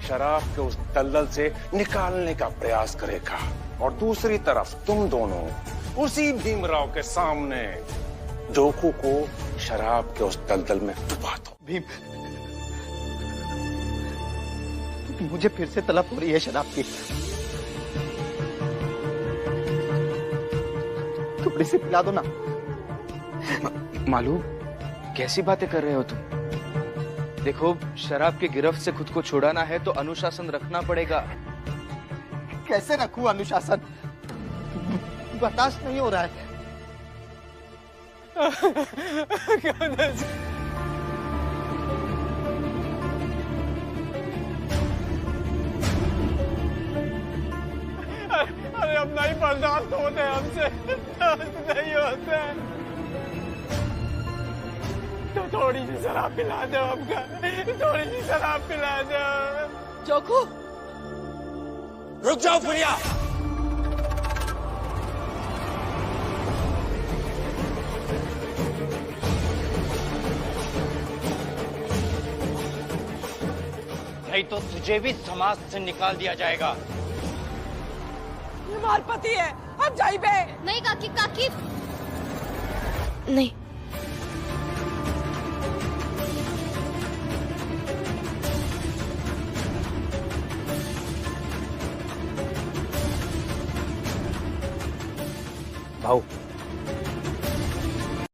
शराब के उस दलदल से निकालने का प्रयास करेगा और दूसरी तरफ तुम दोनों उसी भीमराव के सामने जोकू को शराब के उस दलदल में डुबा दो। भीम, मुझे फिर से तलब हो रही है शराब की। थोड़ी सी पिला दो ना। मालूम कैसी बातें कर रहे हो तुम? देखो, शराब की गिरफ्त से खुद को छुड़ाना है तो अनुशासन रखना पड़ेगा। कैसे रखूं अनुशासन? बर्दाश्त नहीं हो रहा है। अरे अब नहीं बर्दाश्त होते हमसे, नहीं होते। तो थोड़ी सी शराब पिला दो हमका, थोड़ी सी शराब पिला दो। जोकू, रुक जाओ फुलिया। नहीं तो तुझे भी समाज से निकाल दिया जाएगा। हमार पति है, अब जाइबे। नहीं काकी, काकी नहीं। भाऊ